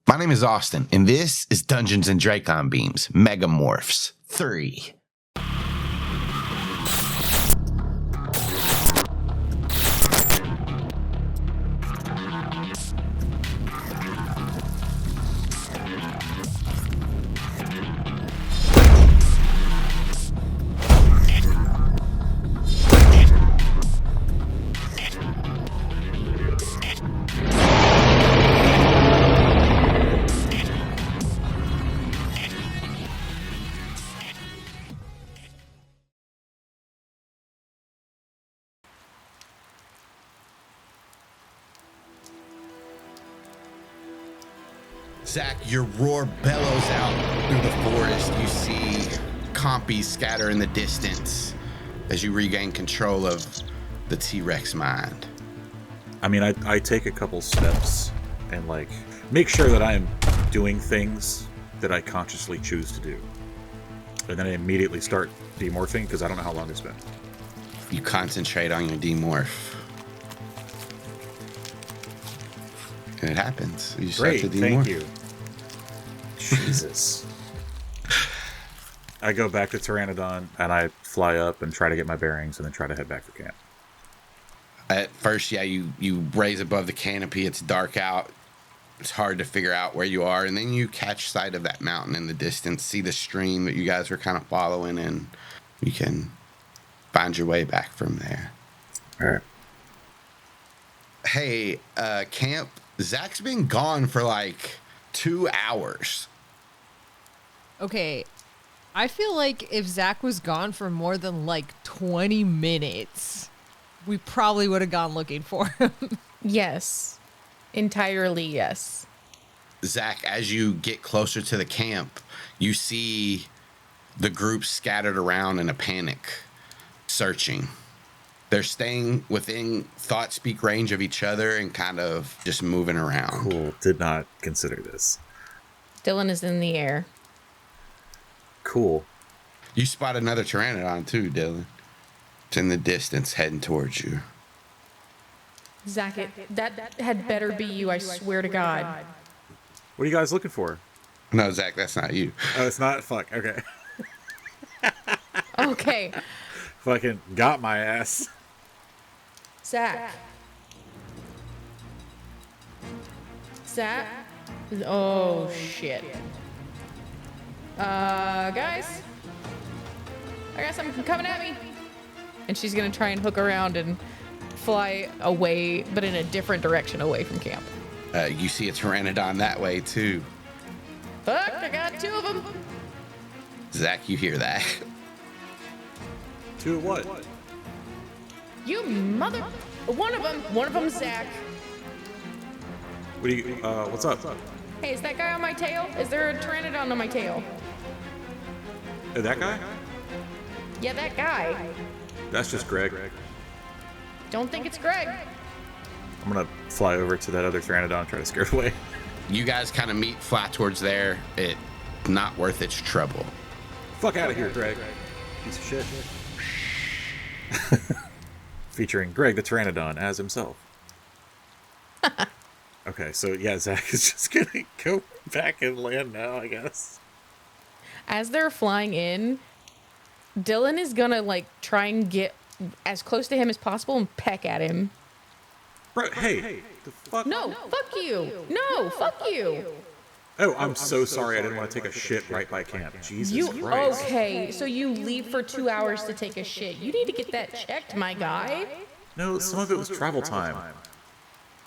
My name is Austin, and this is Dungeons and Dracon Beams, MegaMorphs 3. Zach, your roar bellows out through the forest. You see compies scatter in the distance as you regain control of the T-Rex mind. I mean, I take a couple steps and, like, make sure that I am doing things that I consciously choose to do. And then I immediately start demorphing because I don't know how long it's been. You concentrate on your demorph. And it happens. You start Great, to demorph. thank you. Jesus. I go back to Pteranodon and I fly up and try to get my bearings and then try to head back for camp. At first, yeah, you raise above the canopy. It's dark out. It's hard to figure out where you are. And then you catch sight of that mountain in the distance, see the stream that you guys were kind of following, and you can find your way back from there. All right. Hey, camp, Zach's been gone for like 2 hours. Okay, I feel like if Zach was gone for more than like 20 minutes, we probably would have gone looking for him. Yes. Entirely yes. Zach, as you get closer to the camp, you see the group scattered around in a panic, searching. They're staying within thought speak range of each other and kind of just moving around. Cool. Did not consider this. Dylan is in the air. Cool. You spot another Pteranodon too, Dylan. It's in the distance heading towards you. Zach, that had better be you, I swear to God. What are you guys looking for? No, Zach, that's not you. Oh, it's not? Fuck. Okay. Okay. Fucking got my ass. Zach. Zach? Oh, shit. Guys? I got something coming at me. And she's gonna try and hook around and fly away, but in a different direction away from camp. You see a Pteranodon that way too. Fuck, I got 2 of them. Zach, you hear that? 2 of what? You mother... One of them, Zach. What do you, what's up? Hey, is that guy on my tail? Is there a Pteranodon on my tail? That guy? Yeah, that guy. That's just Greg. Don't think it's Greg. I'm gonna fly over to that other Pteranodon and try to scare it away. You guys kind of meet, fly towards there. It's not worth its trouble. Fuck out of here, Greg. Piece of shit. Featuring Greg the Pteranodon as himself. Okay, so yeah, Zach is just gonna go back and land now, I guess. As they're flying in, Dylan is gonna like try and get as close to him as possible and peck at him. Bro, hey, the fuck? No, fuck you. No, fuck you. Oh, I'm so sorry. I didn't want to take a shit right by camp. Jesus Christ. Okay, so you leave for 2 hours to take a shit. You need to get that checked, my guy. No, some of it was travel time.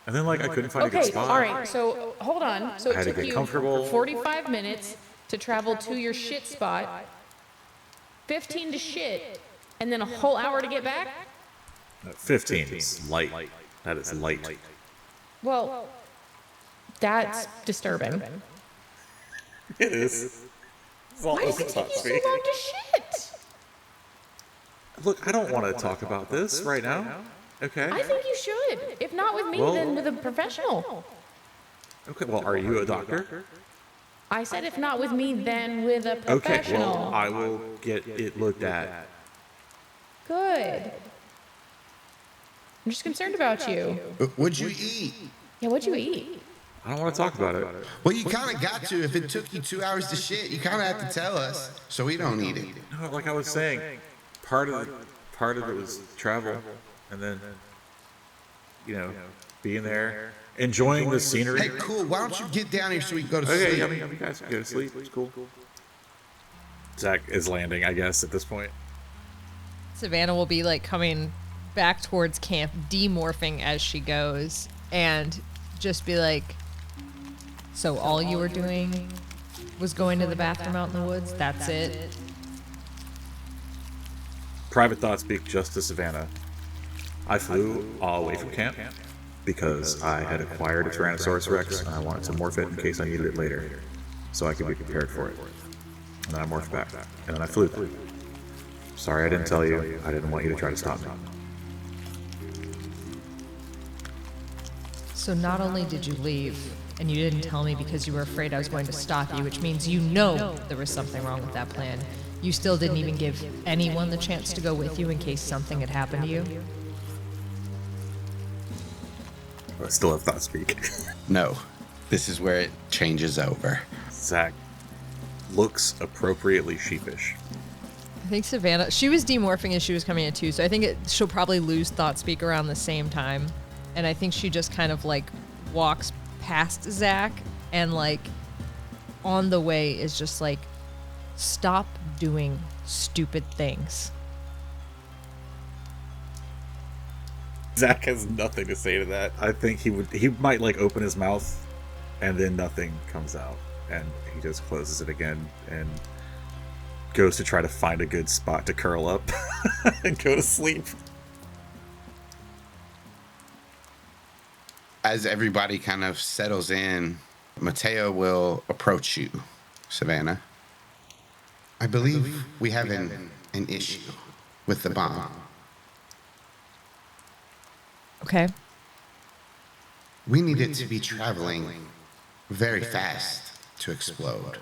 And then, like, I couldn't find a good Okay, spot. all right, so hold on. So I had it to took get you comfortable. 45 minutes to travel to your shit spot, 15 to shit, and then a whole hour to get back? 15 is light. That is light. Well, that's disturbing. It is. Well, Why does it take you so long to shit? Look, I don't want to talk about this right now. Okay. I think you should. If not with me, then with a professional. Okay, well, are you a doctor? I said if not with me, then with a Okay, professional. well, I will get it looked at. Good. I'm just concerned about you. What'd you eat? Yeah, what'd you eat? I don't want to talk about it. Well, you kind of got to. If it took you 2 hours to shit, you kind of have to tell us, so we don't need it. No, like I was saying, part of it was travel, and then being there, enjoying the scenery. Hey, cool. Why don't you get down here so we can go to Okay, sleep? you guys can go to sleep. It's cool. Zach is landing, I guess, at this point. Savannah will be like coming back towards camp, demorphing as she goes, and just be like, so all you were doing was going to the bathroom out in the woods? That's it? Private thought speak just to Savannah. I flew all the way from camp because I had acquired a Tyrannosaurus Rex and I wanted to morph it in case I needed it later, so I could be prepared for it. And then I morphed back, and then I flew. Sorry I didn't tell you. I didn't want you to try to stop me. So not only did you leave, and you didn't tell me because you were afraid I was going to stop you, which means you know there was something wrong with that plan. You still didn't even give anyone the chance to go with you in case something had happened to you? I still have thought speak. No. This is where it changes over. Zach looks appropriately sheepish. I think Savannah, she was demorphing as she was coming in too, so I think she'll probably lose thought speak around the same time. And I think she just kind of like walks past Zach and like on the way is just like, stop doing stupid things. Zach has nothing to say to that. I think he might like open his mouth and then nothing comes out. And he just closes it again and goes to try to find a good spot to curl up and go to sleep. As everybody kind of settles in, Mateo will approach you, Savannah. I believe we have an issue with the bomb. Okay. We need it to be traveling very fast to explode.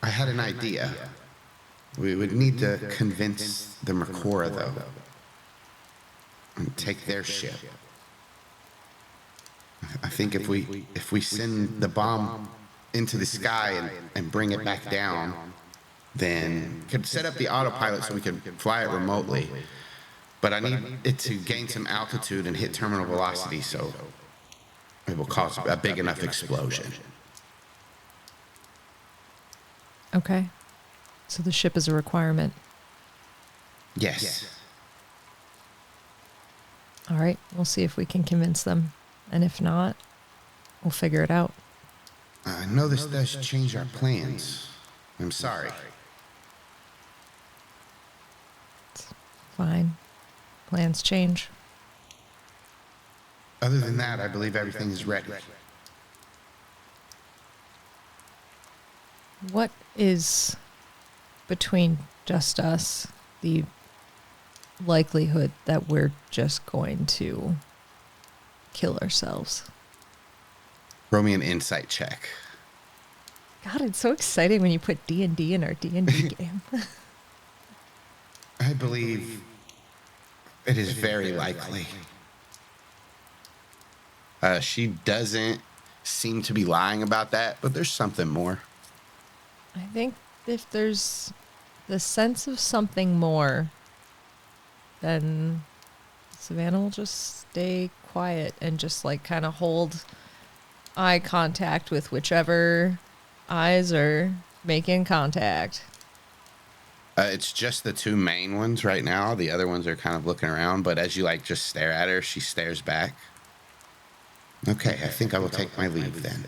I had an idea. We would need to convince the Makora, though, and take their ship. I think if we send the bomb into the sky and bring it back down, then could set up the autopilot so we could fly it remotely. But I need it to gain some altitude and hit terminal velocity so it will cause a big enough explosion. Okay. So the ship is a requirement. Yes. All right. We'll see if we can convince them. And if not, we'll figure it out. I know this does change our plans. I'm sorry. It's fine. Plans change. Other than that, I believe everything is ready. What is between just us the likelihood that we're just going to kill ourselves? Roll me an insight check. God, it's so exciting when you put D&D in our D&D game. I believe it is very likely. She doesn't seem to be lying about that, but there's something more. I think if there's the sense of something more, then Savannah will just stay quiet and just like kind of hold eye contact with whichever eyes are making contact. It's just the two main ones right now. The other ones are kind of looking around, but as you like just stare at her, she stares back. Okay, I think I will take my leave then.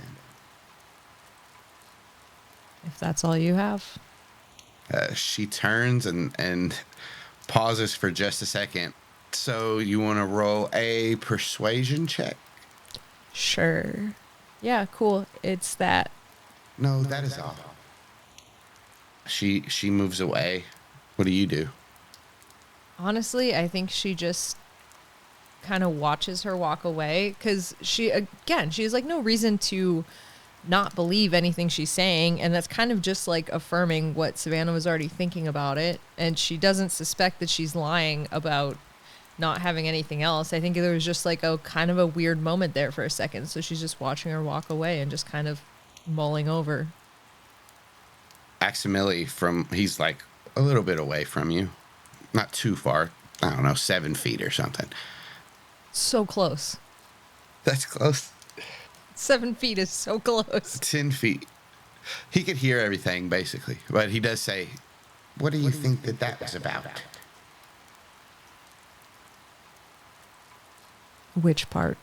If that's all you have. She turns and pauses for just a second. So you want to roll a persuasion check? Sure. Yeah, cool. It's that. No, that is all. She moves away. What do you do? Honestly, I think she just kind of watches her walk away because she has like no reason to not believe anything she's saying, and that's kind of just like affirming what Savannah was already thinking about it, and she doesn't suspect that she's lying about not having anything else. I think there was just like a kind of a weird moment there for a second. So she's just watching her walk away and just kind of mulling over. Aximili, he's like a little bit away from you. Not too far. I don't know, 7 feet or something. So close. That's close. 7 feet is so close. 10 feet. He could hear everything, basically. But he does say, what do you think that was about? Which part?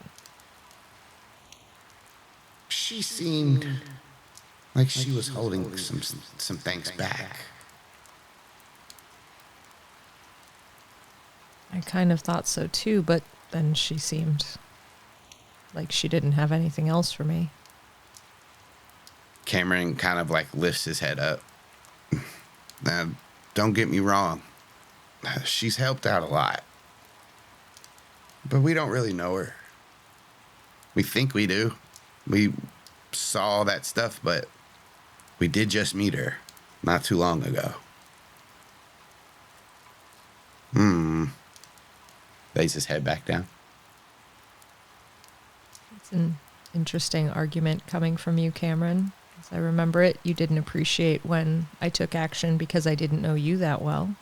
She seemed like she was holding some things back. I kind of thought so too, but then she seemed like she didn't have anything else for me. Kamren kind of like lifts his head up. Now, don't get me wrong. She's helped out a lot. But we don't really know her. We think we do. We saw all that stuff, but we did just meet her not too long ago. Lays his head back down. It's an interesting argument coming from you, Kamren. As I remember it, you didn't appreciate when I took action because I didn't know you that well.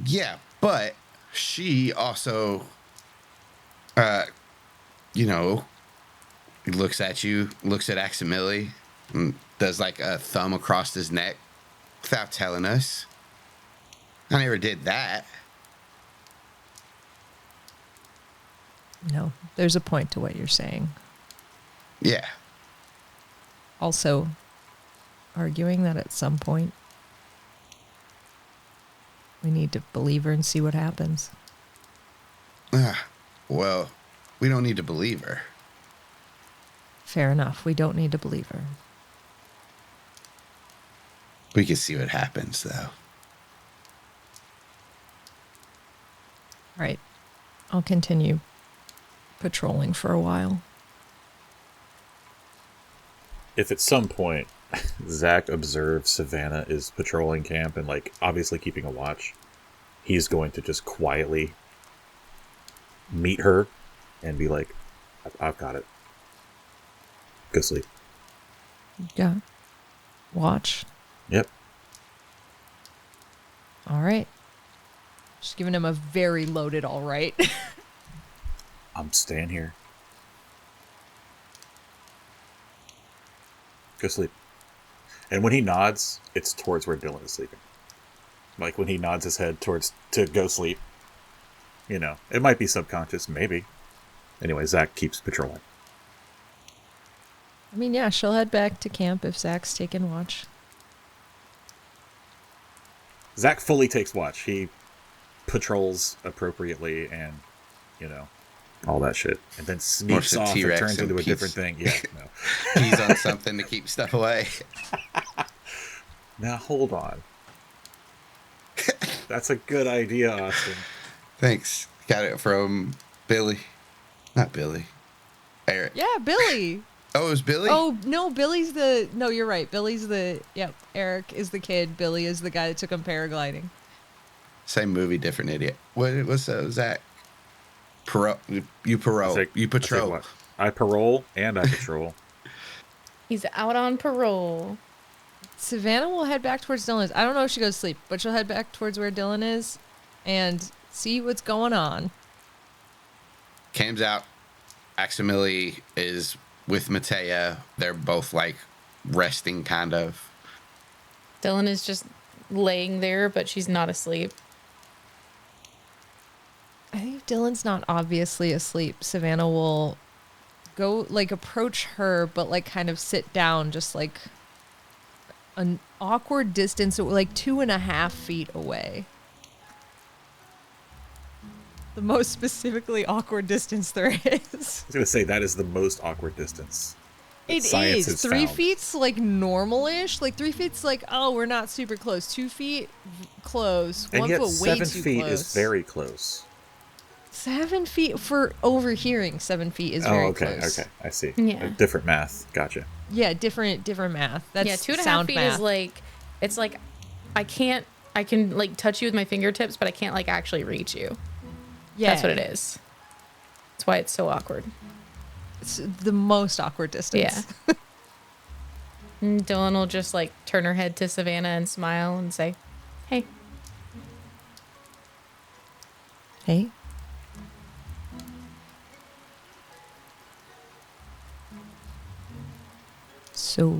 Yeah, but she also, looks at you, looks at Aximili, and does like a thumb across his neck without telling us. I never did that. No, there's a point to what you're saying. Yeah. Also, arguing that at some point we need to believe her and see what happens. Well, we don't need to believe her. Fair enough. We don't need to believe her. We can see what happens, though. Right. I'll continue patrolling for a while. If at some point Zach observes Savannah is patrolling camp and like obviously keeping a watch, he's going to just quietly meet her and be like, I've got it. Go sleep. Yeah. Watch. Yep. All right. Just giving him a very loaded all right. I'm staying here. Go sleep. And when he nods, it's towards where Dylan is sleeping. Like when he nods his head towards to go sleep. You know, it might be subconscious, maybe. Anyway, Zach keeps patrolling. I mean, yeah, she'll head back to camp if Zach's taking watch. Zach fully takes watch. He patrols appropriately and, all that shit. And then sneaks off and turns into a different thing. Yeah, no. He's on something to keep stuff away. Now, hold on. That's a good idea, Austin. Thanks. Got it from Billy. Not Billy. Eric. Yeah, Billy. Oh, it was Billy? Oh, no, no, you're right. Yep, Eric is the kid. Billy is the guy that took him paragliding. Same movie, different idiot. What's Zach? You patrol. I parole and I patrol. He's out on parole. Savannah will head back towards Dylan's. I don't know if she goes to sleep, but she'll head back towards where Dylan is and see what's going on. Cam's out. Aximili is with Matea. They're both like resting, kind of. Dylan is just laying there, but she's not asleep. I think if Dylan's not obviously asleep, Savannah will go like approach her, but like kind of sit down, just like an awkward distance, like 2.5 feet away. The most specifically awkward distance there is. I was going to say, that is the most awkward distance. It is. 3 feet's like normal-ish. Like 3 feet's like, oh, we're not super close. 2 feet, close. And 1 yet foot, way 7 too feet close. is very close. 7 feet for overhearing. 7 feet is very close. Okay, I see. Yeah. Different math. Gotcha. Yeah, different math. That's 2.5 sound feet math. is like, it's like I can't I can like touch you with my fingertips, but I can't like actually reach you. Yeah. That's what it is. That's why it's so awkward. It's the most awkward distance. Yeah. And Dylan will just like turn her head to Savannah and smile and say, "Hey." Hey. So,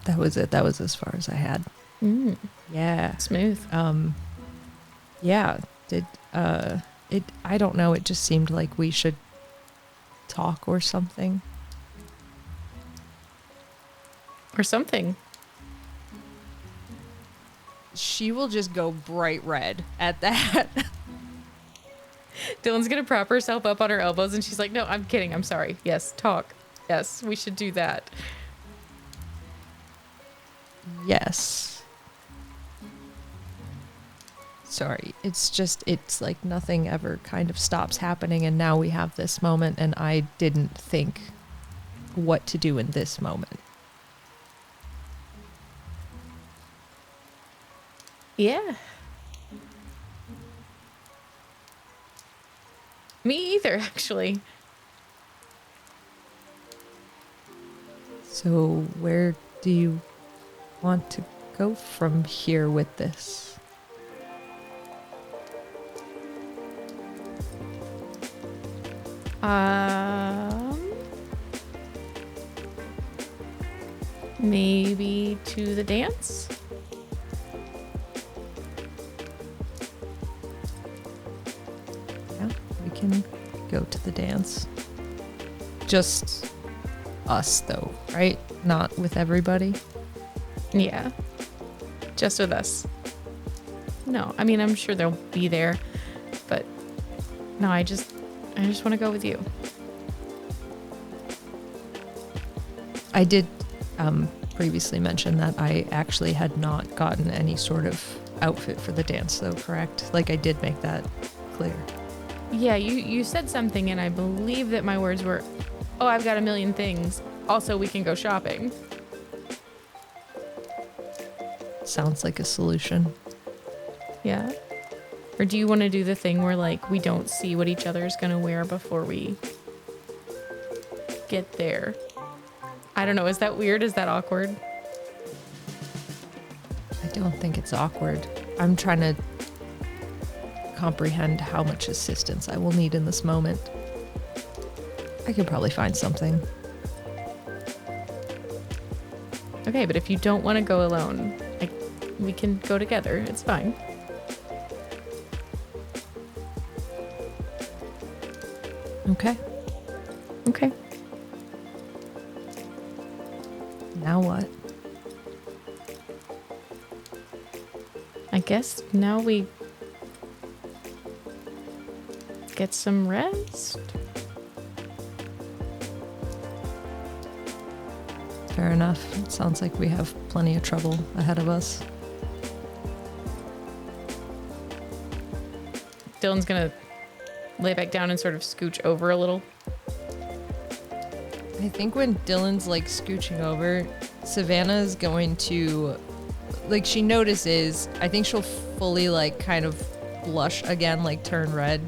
that was it. That was as far as I had. Yeah. Smooth. Yeah. I don't know. It just seemed like we should talk or something. Or something. She will just go bright red at that. Dylan's gonna prop herself up on her elbows and she's like, "No, I'm kidding. I'm sorry. Yes, talk. Yes, we should do that." Yes. Sorry. It's like nothing ever kind of stops happening, and now we have this moment, and I didn't think what to do in this moment. Yeah. Me either, actually. So where do you want to go from here with this? Maybe to the dance? Yeah, we can go to the dance. Just us, though, right? Not with everybody. Yeah. Just with us. No, I mean, I'm sure they'll be there, but no, I just want to go with you. I did previously mention that I actually had not gotten any sort of outfit for the dance, though, correct? Like, I did make that clear. Yeah, you said something, and I believe that my words were, "Oh, I've got a million things. Also, we can go shopping." Sounds like a solution. Yeah. Or do you want to do the thing where, like, we don't see what each other's going to wear before we get there? I don't know. Is that weird? Is that awkward? I don't think it's awkward. I'm trying to comprehend how much assistance I will need in this moment. I could probably find something. Okay, but if you don't want to go alone, like, we can go together. It's fine. Okay. Okay. Now what? I guess now we get some rest. Fair enough. It sounds like we have plenty of trouble ahead of us. Dylan's gonna lay back down and sort of scooch over a little. I think when Dylan's like scooching over, Savannah is going to, like, she notices, I think she'll fully like kind of blush again, like turn red,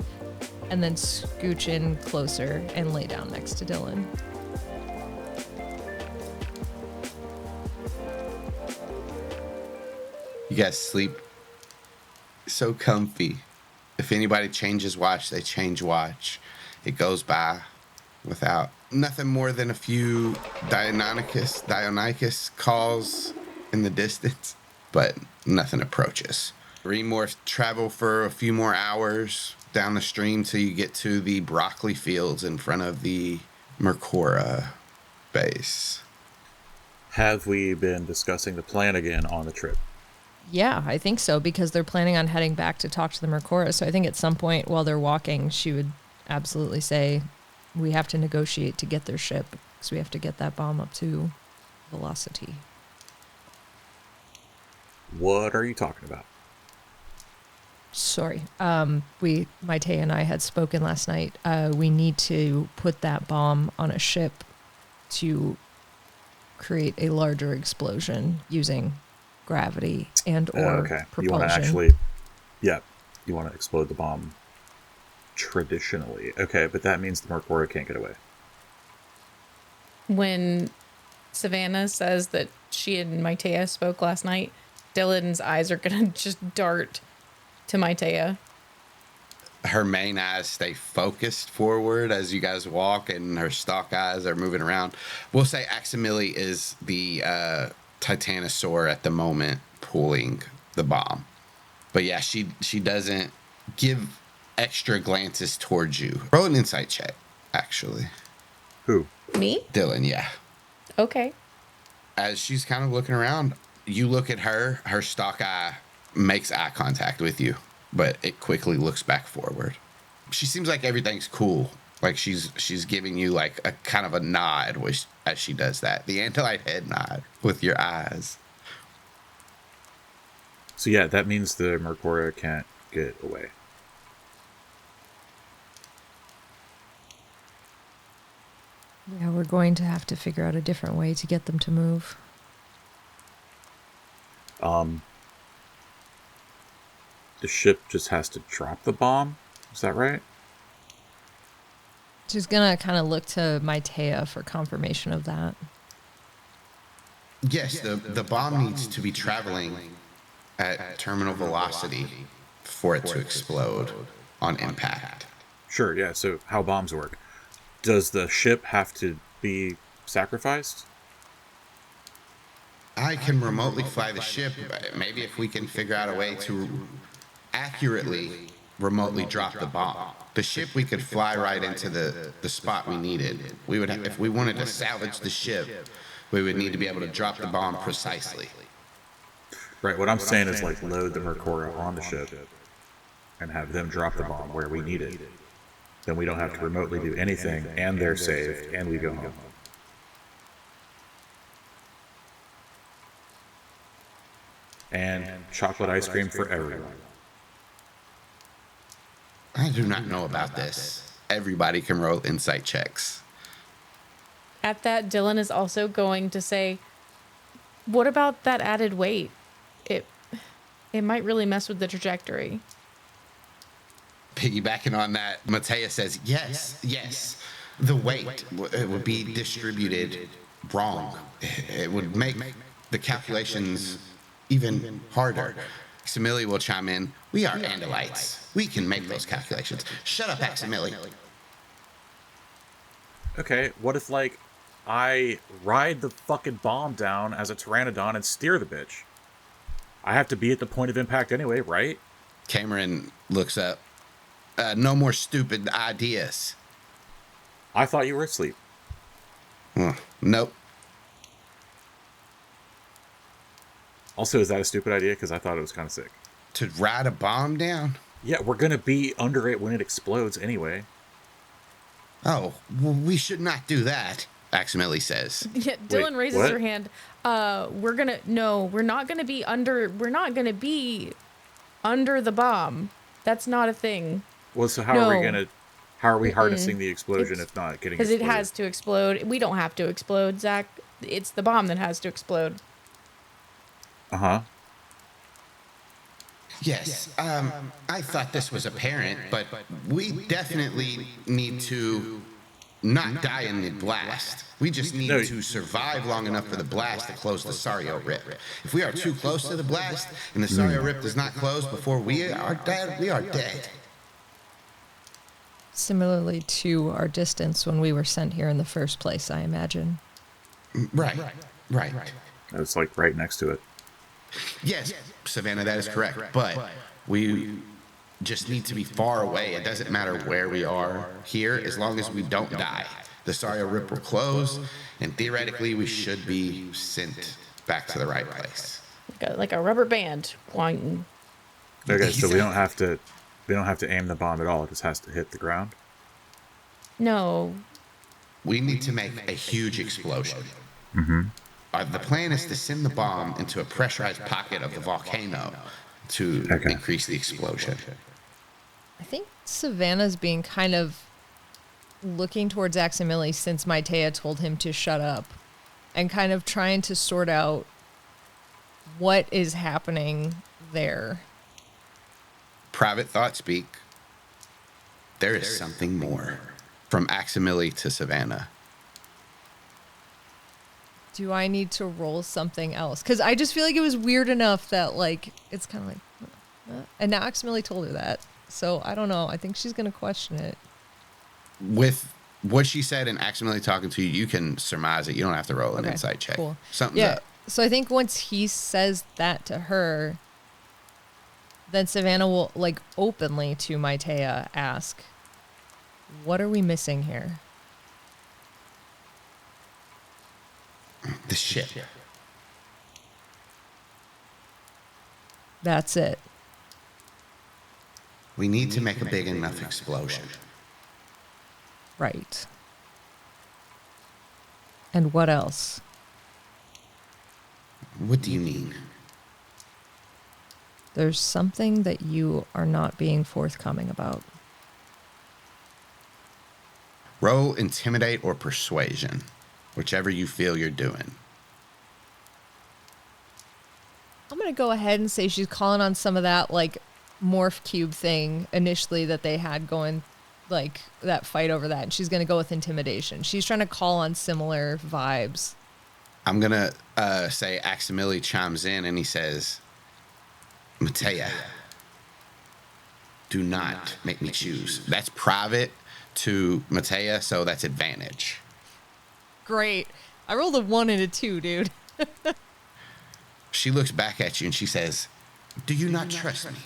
and then scooch in closer and lay down next to Dylan. You guys sleep so comfy. If anybody changes watch, they change watch. It goes by without nothing more than a few Dionicus calls in the distance, but nothing approaches. Remorphs travel for a few more hours down the stream till you get to the broccoli fields in front of the Mercora base. Have we been discussing the plan again on the trip? Yeah, I think so, because they're planning on heading back to talk to the Mercora. So I think at some point while they're walking, she would absolutely say, we have to negotiate to get their ship, because we have to get that bomb up to velocity. What are you talking about? Sorry. Maite and I had spoken last night. We need to put that bomb on a ship to create a larger explosion using gravity and or okay. propulsion. You want to actually, you want to explode the bomb traditionally. Okay, but that means the Mercora can't get away. When Savannah says that she and Maitea spoke last night, Dylan's eyes are going to just dart to Maitea. Her main eyes stay focused forward as you guys walk, and her stalk eyes are moving around. We'll say Aximili is the Titanosaur at the moment pulling the bomb. But yeah, she doesn't give extra glances towards you. Roll an insight check, actually. Who? Me? Dylan, yeah. Okay. As she's kind of looking around, you look at her stalk eye makes eye contact with you, but it quickly looks back forward. She seems like everything's cool. Like she's giving you like a kind of a nod as she does that. The anti-light head nod with your eyes. So yeah, that means the Mercora can't get away. Yeah, we're going to have to figure out a different way to get them to move. The ship just has to drop the bomb? Is that right? She's gonna kind of look to Maitea for confirmation of that. Yes, the bomb needs to be traveling at terminal velocity for it to explode on impact. Sure, yeah. So how bombs work. Does the ship have to be sacrificed? I can remotely fly the ship. Maybe if we can figure out a way to accurately remotely drop the bomb. The ship, we could fly right into the spot we needed. We would, if we wanted to salvage the ship, we would need to be able to drop the bomb precisely. Right, what I'm saying is like load the Mercora on the ship and have them drop the bomb where we need it. Then we don't have to remotely do anything, and they're saved, and we go home. And chocolate ice cream for everyone. I do not know about this. Everybody can roll insight checks. At that, Dylan is also going to say, what about that added weight? It might really mess with the trajectory. Piggybacking on that, Maitea says, yes. The weight it would be distributed wrong. It would make the calculations even harder. Aximili will chime in. We are Andalites. We can make those calculations. Shut up, Aximili. Okay, what if, like, I ride the fucking bomb down as a pteranodon and steer the bitch? I have to be at the point of impact anyway, right? Kamren looks up. No more stupid ideas. I thought you were asleep. Nope. Also, is that a stupid idea? Because I thought it was kind of sick. To ride a bomb down? Yeah, we're going to be under it when it explodes anyway. Oh, well, we should not do that, Aximili says. Yeah, Dylan Wait, raises what? her hand. We're not gonna be under the bomb. That's not a thing. Well, so how are we harnessing the explosion if not getting Because exploded? it has to explode. We don't have to explode, Zach. It's the bomb that has to explode. Uh-huh. Yes, I thought this was apparent, but we definitely need to not die in the blast. We just need to survive long enough for the blast to close the Sario Rip. If we are too close to the blast and the Sario Rip does not close before we are dead, we are dead. similarly to our distance when we were sent here in the first place, I imagine. Right. It's like right next to it. Yes, Savannah, that is correct. But we just need to be far away. It doesn't matter where we are here, as long as we don't die. The Sario Rip will close, and theoretically, we should be sent back to the right place. Like a rubber band. Boing. Okay, so we don't have to aim the bomb at all. It just has to hit the ground. No. We need to make a huge explosion. Mm-hmm. The plan is to send the bomb into a pressurized pocket of the volcano to increase the explosion. I think Savannah's being kind of looking towards Aximili since Maitea told him to shut up. and kind of trying to sort out what is happening there. Private thought speak. There is something more. From Aximili to Savannah. Do I need to roll something else? Because I just feel like it was weird enough that, like, it's kind of like... And now Aximili told her that. So, I don't know. I think she's going to question it. With what she said and Aximili talking to you, you can surmise it. You don't have to roll an insight check. Cool. Something's up. So I think once he says that to her, then Savannah will, like, openly to Maitea ask, what are we missing here? The ship. That's it. We need to make a big enough explosion. Right. And what else? What do you mean? There's something that you are not being forthcoming about. Roll intimidate or persuasion, whichever you feel you're doing. I'm going to go ahead and say she's calling on some of that, like, morph cube thing initially that they had going, like, that fight over that. And she's going to go with intimidation. She's trying to call on similar vibes. I'm going to say Aximili chimes in and he says, Maitea, do not make me choose. That's private to Maitea, so that's advantage. Great. I rolled a 1 and a 2, dude. She looks back at you and she says, do you not trust me?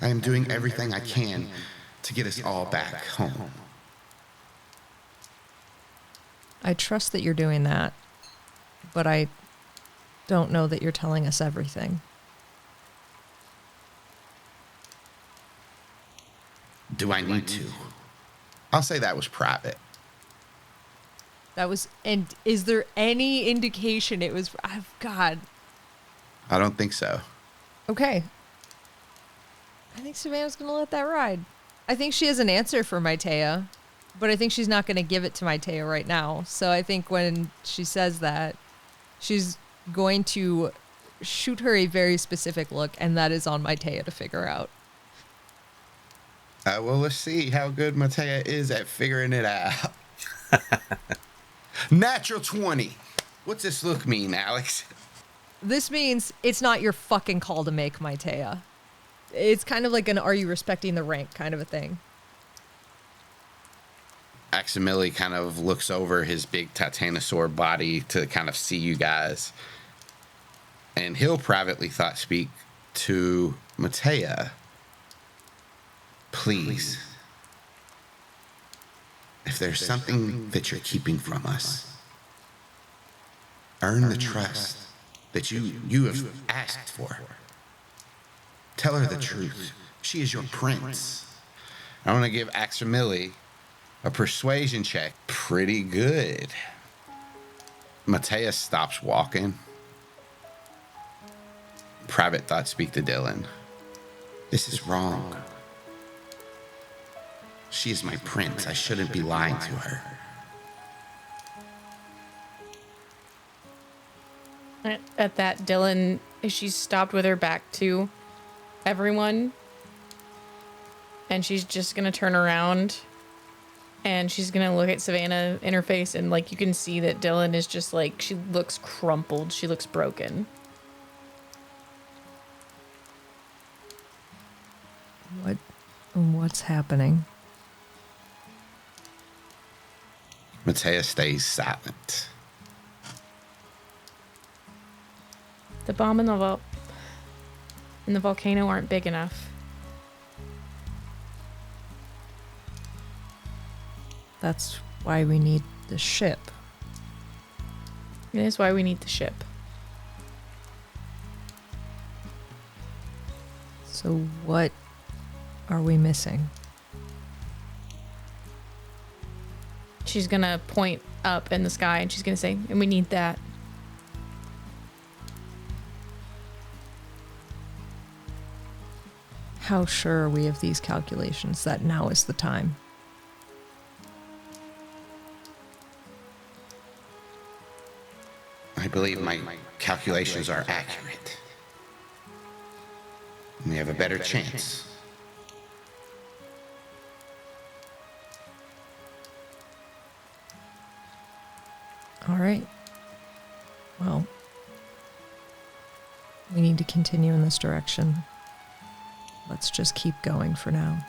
I am doing everything I can to get us all back home. I trust that you're doing that, but I don't know that you're telling us everything. Do I need to? I'll say that was private. That was, and is there any indication it was, oh, God. I don't think so. Okay. I think Savannah's going to let that ride. I think she has an answer for Maitea, but I think she's not going to give it to Maitea right now. So I think when she says that, she's going to shoot her a very specific look, and that is on Maitea to figure out. Well, let's see how good Maitea is at figuring it out. Natural 20. What's this look mean, Alex? This means it's not your fucking call to make, Maitea. It's kind of like an are you respecting the rank kind of a thing. Aximili kind of looks over his big titanosaur body to kind of see you guys. And he'll privately thought speak to Maitea. Please. If there's something that you're keeping from us, earn the trust that you have asked for. Tell her the truth. She is your prince. I want to give Aximili a persuasion check. Pretty good. Maitea stops walking. Private thought speak to Dylan. This is wrong. She is my prince. I shouldn't be lying to her. At that, Dylan, she's stopped with her back to everyone. And she's just going to turn around. And she's going to look at Savannah in her face. And, like, you can see that Dylan is just, like, she looks crumpled. She looks broken. What's happening? Maitea stays silent. The bomb and the volcano aren't big enough. That's why we need the ship. It is why we need the ship. So what are we missing? She's gonna point up in the sky and she's gonna say, and we need that. How sure are we of these calculations that now is the time? believe my calculations are accurate. We have a better chance. All right. Well, we need to continue in this direction. Let's just keep going for now.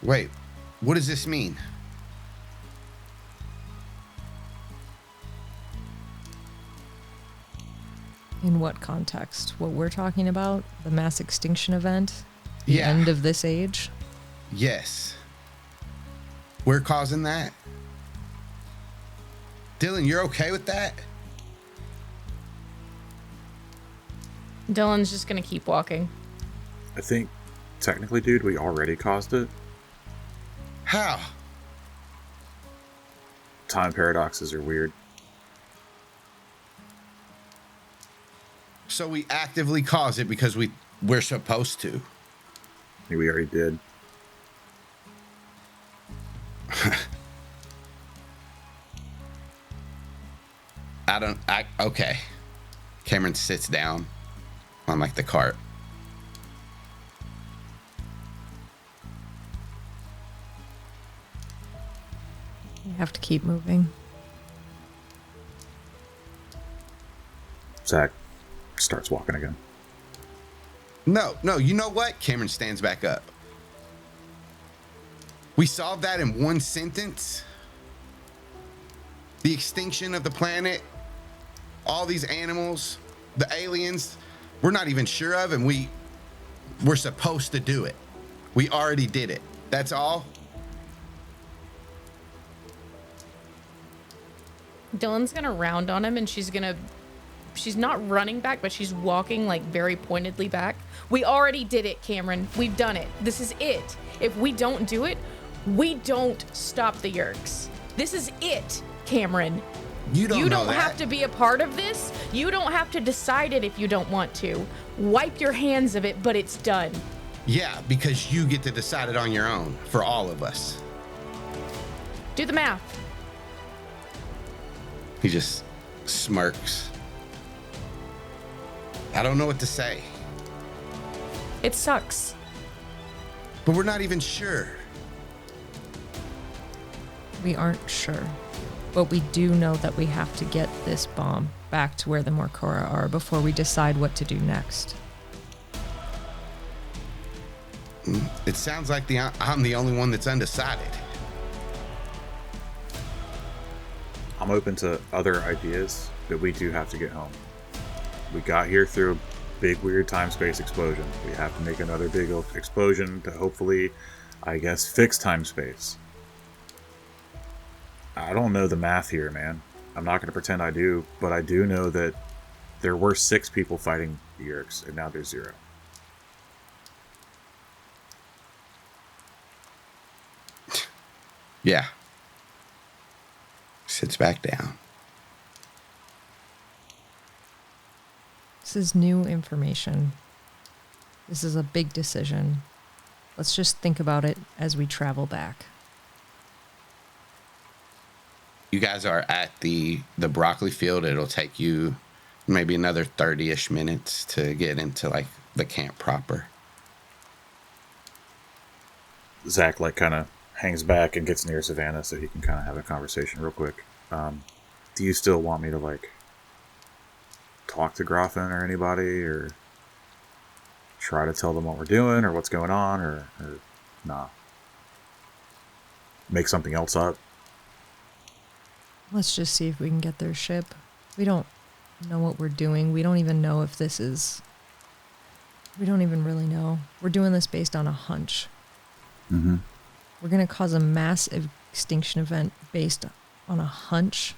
Wait, what does this mean? In what context? What we're talking about? The mass extinction event? The Yeah. end of this age? Yes. We're causing that? Dylan, you're okay with that? Dylan's just gonna keep walking. I think, technically, dude, we already caused it. How? Time paradoxes are weird. So we actively cause it because we're supposed to. We already did. Okay. Kamren sits down on like the cart. We have to keep moving. Zach starts walking again. No, you know what? Kamren stands back up. We solved that in one sentence. The extinction of the planet, all these animals, the aliens, we're not even sure of, and we're supposed to do it. We already did it. That's all. Dylan's gonna round on him and she's not running back, but she's walking like very pointedly back. We already did it, Kamren. We've done it. This is it. If we don't do it, we don't stop the Yeerks. This is it, Kamren. You don't know that. have to be a part of this. You don't have to decide it if you don't want to. Wipe your hands of it, but it's done. Yeah, because you get to decide it on your own for all of us. Do the math. He just smirks. I don't know what to say, It sucks. but we're not even sure. We aren't sure. But we do know that we have to get this bomb back to where the Morkora are before we decide what to do next. It sounds like I'm the only one that's undecided. I'm open to other ideas, but we do have to get home. We got here through a big, weird time-space explosion. We have to make another big explosion to hopefully, I guess, fix time-space. I don't know the math here, man. I'm not going to pretend I do, but I do know that there were 6 people fighting the Yeerks, and now there's 0. Yeah. Sits back down. This is new information. This is a big decision. Let's just think about it as we travel back. You guys are at the broccoli field. It'll take you maybe another 30-ish minutes to get into like the camp proper. Zach kind of hangs back and gets near Savannah so he can kind of have a conversation real quick. Do you still want me to talk to Grothin or anybody, or try to tell them what we're doing or what's going on, or nah? Make something else up? Let's just see if we can get their ship. We don't know what we're doing. We don't even know if this is... We don't even really know. We're doing this based on a hunch. Mm-hmm. We're going to cause a mass extinction event based on a hunch,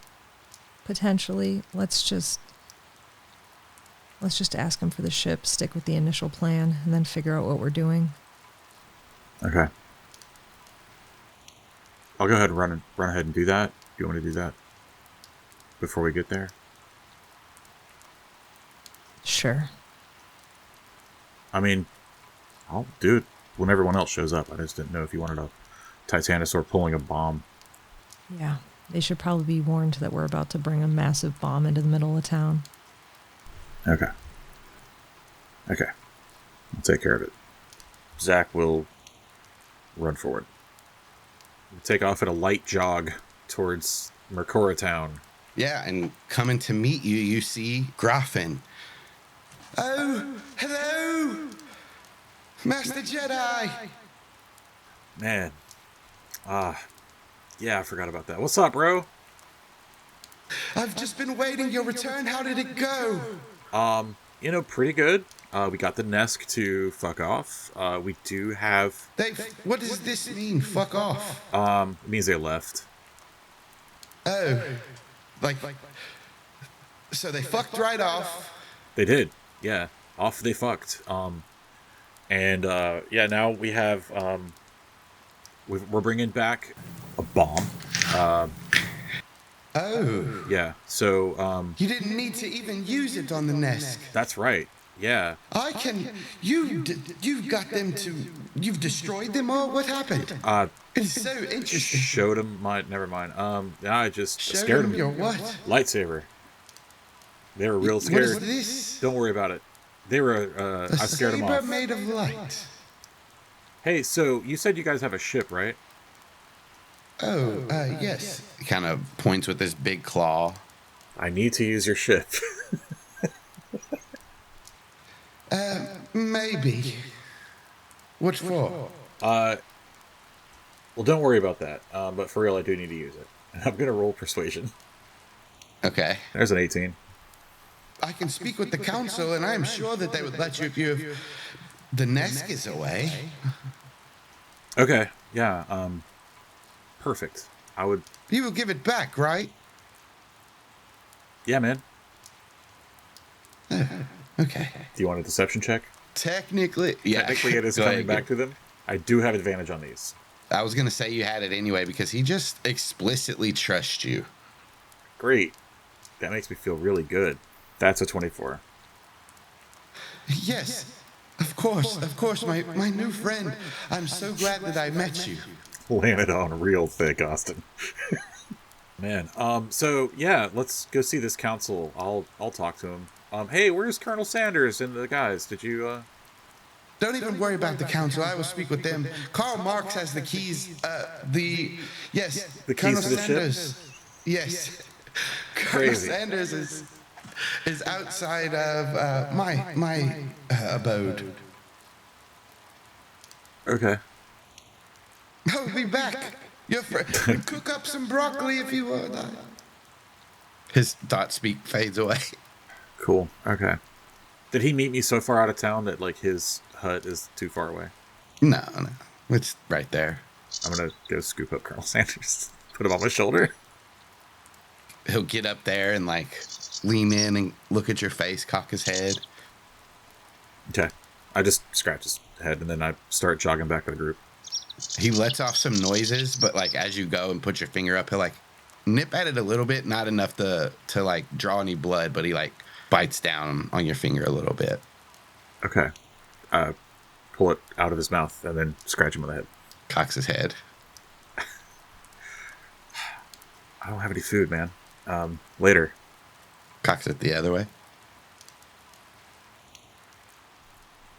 potentially. Let's just ask them for the ship, stick with the initial plan, and then figure out what we're doing. Okay. I'll go ahead and run ahead and do that. Do you want to do that before we get there? Sure. I mean, I'll do it when everyone else shows up. I just didn't know if you wanted a Titanosaur pulling a bomb. Yeah. They should probably be warned that we're about to bring a massive bomb into the middle of town. Okay. I'll take care of it. Zach will run forward. We'll take off at a light jog towards Mercora Town. Yeah, and coming to meet you, you see Graffin. Oh, hello, Master Jedi. Man. Yeah, I forgot about that. What's up, bro? I've just been waiting your return. How did it go? Pretty good. We got the Nesk to fuck off. We do have... What does this mean, fuck off? It means they left. Oh. So they fucked right off. They did. Yeah. Off they fucked. Now we have... We're bringing back a bomb. Oh. Yeah, so... You didn't need to even use it on the Nesk. That's right. Yeah. You've got them to... You've destroyed them, or what happened? It's so interesting. Showed them my... Never mind. I just Showed scared them. your what? Lightsaber. They were real scared. What is this? Don't worry about it. They were... I scared them A saber off. made of light. Hey, so you said you guys have a ship, right? Oh, yes. He kind of points with his big claw. I need to use your ship. Maybe. What for? Well, don't worry about that. But for real, I do need to use it. I'm going to roll persuasion. Okay. There's an 18. I can speak with the council, and I am sure that they would let you if you... The Nesk is away. Okay, yeah, perfect. I would... You will give it back, right? Yeah, man. Okay. Do you want a deception check? Technically, yeah. Technically, it is Go coming ahead. back to them. I do have advantage on these. I was going to say you had it anyway because he just explicitly trusts you. Great. That makes me feel really good. That's a 24. Yes, of course, my new friend. I'm so glad that I met you. Laying it on real thick, Austin. Man, so yeah, let's go see this council. I'll talk to him. Hey, where's Colonel Sanders and the guys? Did you, Don't even worry about the council. I will speak with them. Karl Marx has the keys. The keys Colonel to the ship? Sanders. Yes. Colonel Crazy. Sanders is outside of my abode. Okay. I'll be back. Your friend. Cook up some broccoli if you want. His thought speak fades away. Cool. Okay. Did he meet me so far out of town that, like, his hut is too far away? No. It's right there. I'm gonna go scoop up Colonel Sanders. Put him on my shoulder. He'll get up there and, like, lean in and look at your face, cock his head. Okay. I just scratch his head, and then I start jogging back to the group. He lets off some noises, but, like, as you go and put your finger up, he'll, like, nip at it a little bit, not enough to like, draw any blood, but he, like, bites down on your finger a little bit. Okay. Pull it out of his mouth, and then scratch him on the head. Cocks his head. I don't have any food, man. Later. Cocks it the other way.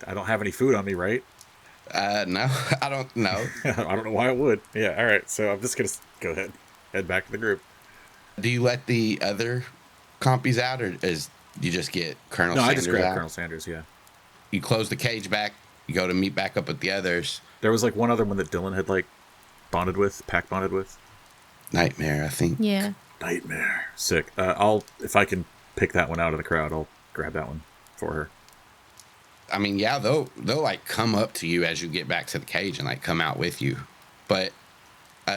I don't have any food on me, right? No, I don't know. I don't know why I would. Yeah, all right. So I'm just going to go ahead. Head back to the group. Do you let the other compies out, or is you just get Colonel No, I Sanders just grabbed out? Colonel Sanders, yeah. You close the cage back, you go to meet back up with the others. There was, like, one other one that Dylan had, like, pack bonded with. Nightmare, I think. Yeah. Nightmare. Sick. If I can pick that one out of the crowd, I'll grab that one for her. I mean, yeah, they'll like come up to you as you get back to the cage and like come out with you, but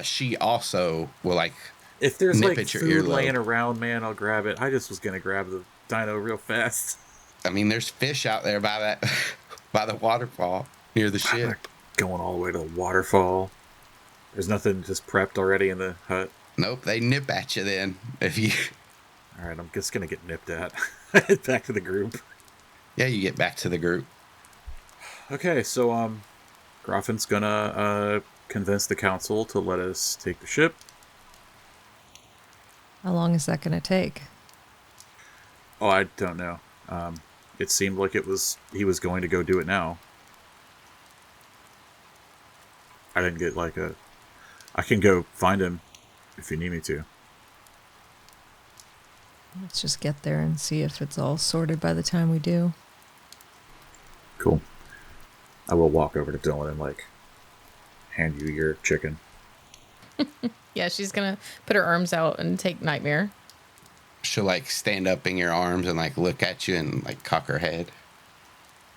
she also will like if there's nip like at your food earlobe. laying around, man, I'll grab it. I just was gonna grab the dino real fast. I mean, there's fish out there by that by the waterfall near the I'm ship. not going all the way to the waterfall. There's nothing just prepped already in the hut. Nope, they nip at you then if you. All right, I'm just gonna get nipped at. Head back to the group. Yeah, you get back to the group. Okay, so Graffin's gonna convince the council to let us take the ship. How long is that going to take? Oh, I don't know. It seemed like he was going to go do it now. I didn't get I can go find him if you need me to. Let's just get there and see if it's all sorted by the time we do. Cool. I will walk over to Dylan and hand you your chicken. Yeah, she's gonna put her arms out and take Nightmare. She'll stand up in your arms and look at you and cock her head.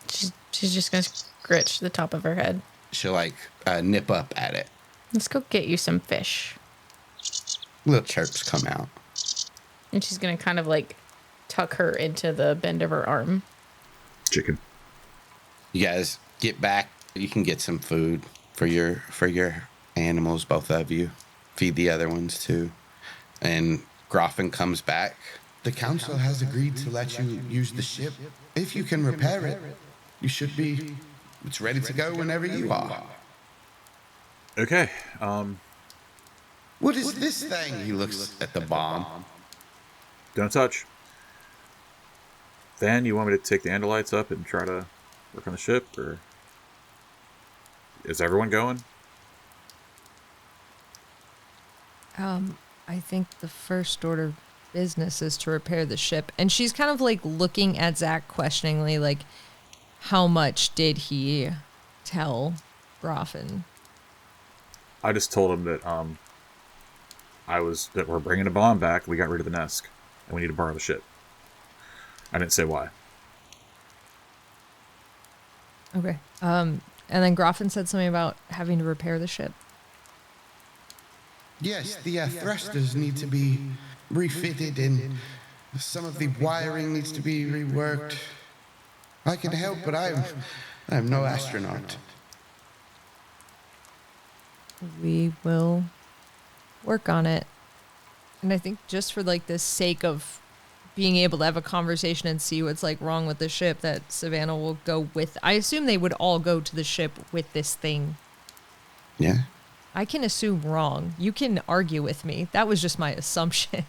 She's just gonna scritch the top of her head. She'll nip up at it. Let's go get you some fish. Little chirps come out. And she's gonna kind of tuck her into the bend of her arm. Chicken. You guys get back. You can get some food for your animals, both of you. Feed the other ones too. And Groffin comes back. The council has agreed to let you use the ship. If you can repair it, you should be... It's ready to go whenever you are. Okay. What is this thing? He looks at the bomb. Don't touch. Van, you want me to take the Andalites up and try to work on the ship, or is everyone going? I think the first order of business is to repair the ship. And she's kind of looking at Zach questioningly, how much did he tell Groffin? I just told him that that we're bringing a bomb back. We got rid of the Nesk, and we need to borrow the ship. I didn't say why. Okay. And then Groffin said something about having to repair the ship. Yes, the thrusters need to be refitted and some of the wiring needs to be reworked. I can help, but I'm no astronaut. We will work on it. And I think just for the sake of being able to have a conversation and see what's wrong with the ship, that Savannah will go with... I assume they would all go to the ship with this thing. Yeah. I can assume wrong. You can argue with me. That was just my assumption.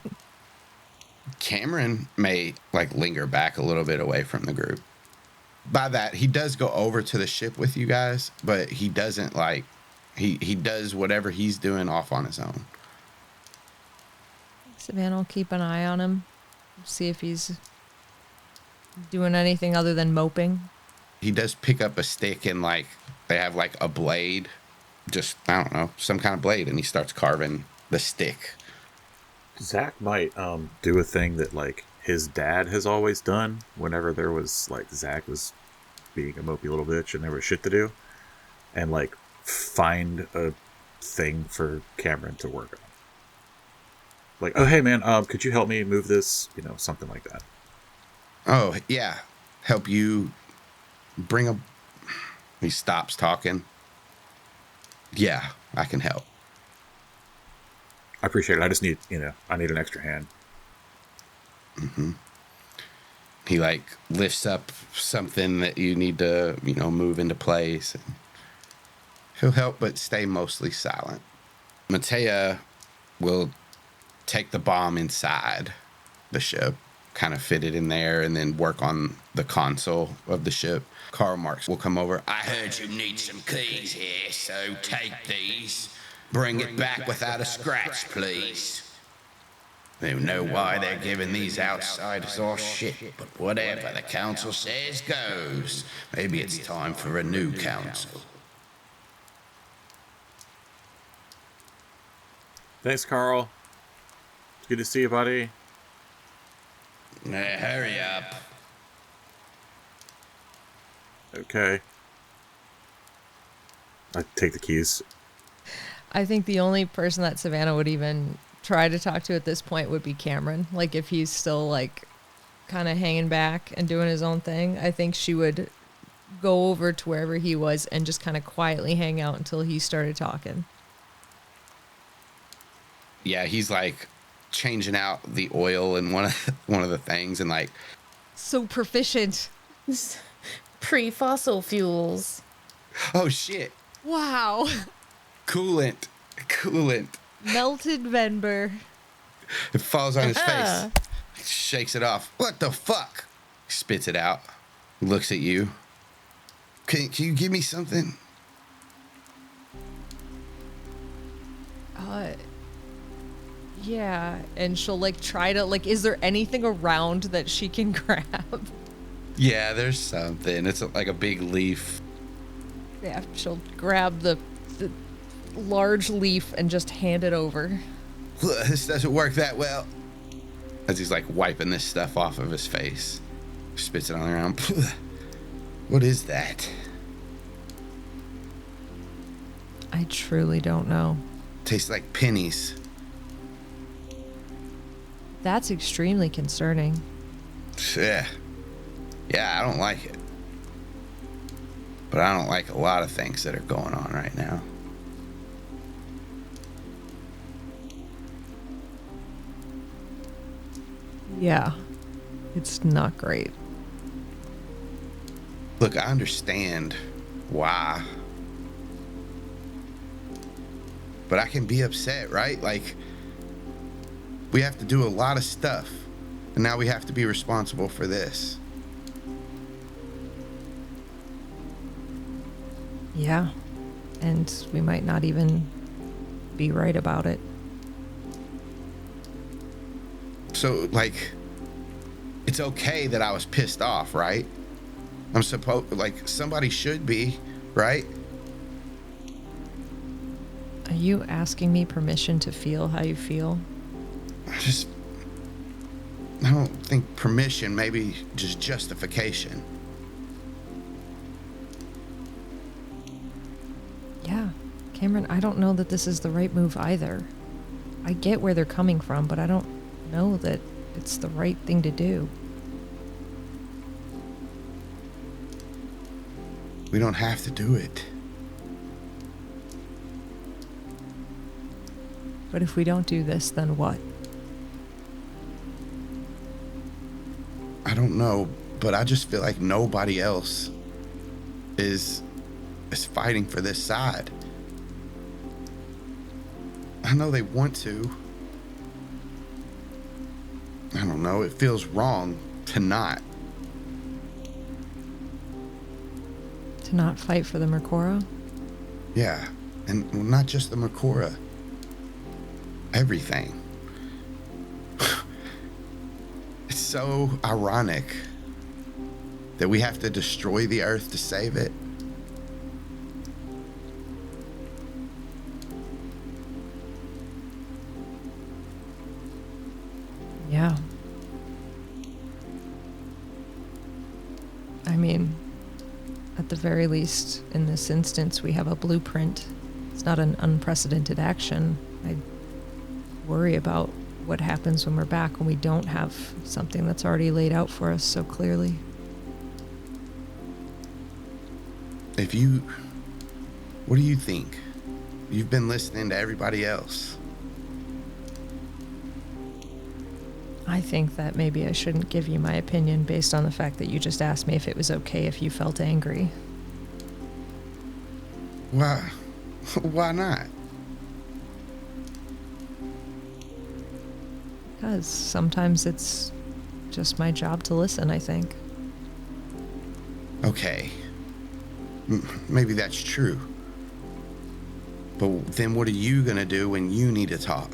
Kamren may linger back a little bit away from the group. By that, he does go over to the ship with you guys, but he doesn't he does whatever he's doing off on his own. Savannah will keep an eye on him. See if he's doing anything other than moping. He does pick up a stick and they have a blade. Just, I don't know, some kind of blade, and he starts carving the stick. Zach might do a thing that his dad has always done whenever there was Zach was being a mopey little bitch and there was shit to do, and find a thing for Kamren to work on. Oh hey man, could you help me move this? Something like that. Oh yeah, help you bring a... He stops talking. Yeah, I can help. I appreciate it. I just need, I need an extra hand. Mm-hmm. He lifts up something that you need to, move into place. And he'll help, but stay mostly silent. Matea will take the bomb inside the ship, kind of fit it in there, and then work on the console of the ship. Karl Marx will come over. I heard you need some keys here, so take these. Bring it back without a scratch, please. They know why they're giving these outsiders all shit, but whatever the council says goes. Maybe it's time for a new council. Thanks, Carl. It's good to see you, buddy. Hurry up. Okay. I take the keys. I think the only person that Savannah would even try to talk to at this point would be Kamren. If he's still kind of hanging back and doing his own thing, I think she would go over to wherever he was and just kind of quietly hang out until he started talking. Yeah, he's changing out the oil in one of the things and so proficient. Pre-fossil fuels. Oh shit. Wow. Coolant. Melted Venber. It falls on his face. He shakes it off. What the fuck? He spits it out. Looks at you. Can you give me something? Yeah, and she'll like try to like, is there anything around that she can grab? Yeah, there's something. It's like a big leaf. Yeah, she'll grab the large leaf and just hand it over. This doesn't work that well. As he's like wiping this stuff off of his face. Spits it on the ground. What is that? I truly don't know. Tastes like pennies. That's extremely concerning. Yeah. Yeah, I don't like it. But I don't like a lot of things that are going on right now. Yeah, it's not great. Look, I understand why. But I can be upset, right? Like, we have to do a lot of stuff. And now we have to be responsible for this. Yeah, and we might not even be right about it. So, like, it's okay that I was pissed off, right? I'm supposed, like, somebody should be, right? Are you asking me permission to feel how you feel? I don't think permission, maybe just justification. Yeah, Kamren, I don't know that this is the right move either. I get where they're coming from, but I don't know that it's the right thing to do. We don't have to do it. But if we don't do this, then what? I don't know, but I just feel like nobody else is fighting for this side. I know they want to. I don't know, it feels wrong to not. To not fight for the Mercora? Yeah, and not just the Mercora. Everything. It's so ironic that we have to destroy the Earth to save it. Yeah. I mean, at the very least, in this instance, we have a blueprint. It's not an unprecedented action. I worry about what happens when we're back when we don't have something that's already laid out for us so clearly. What do you think? You've been listening to everybody else. I think that maybe I shouldn't give you my opinion based on the fact that you just asked me if it was okay if you felt angry. Why? Why not? Because sometimes it's just my job to listen, I think. Okay. Maybe that's true. But then what are you gonna do when you need to talk?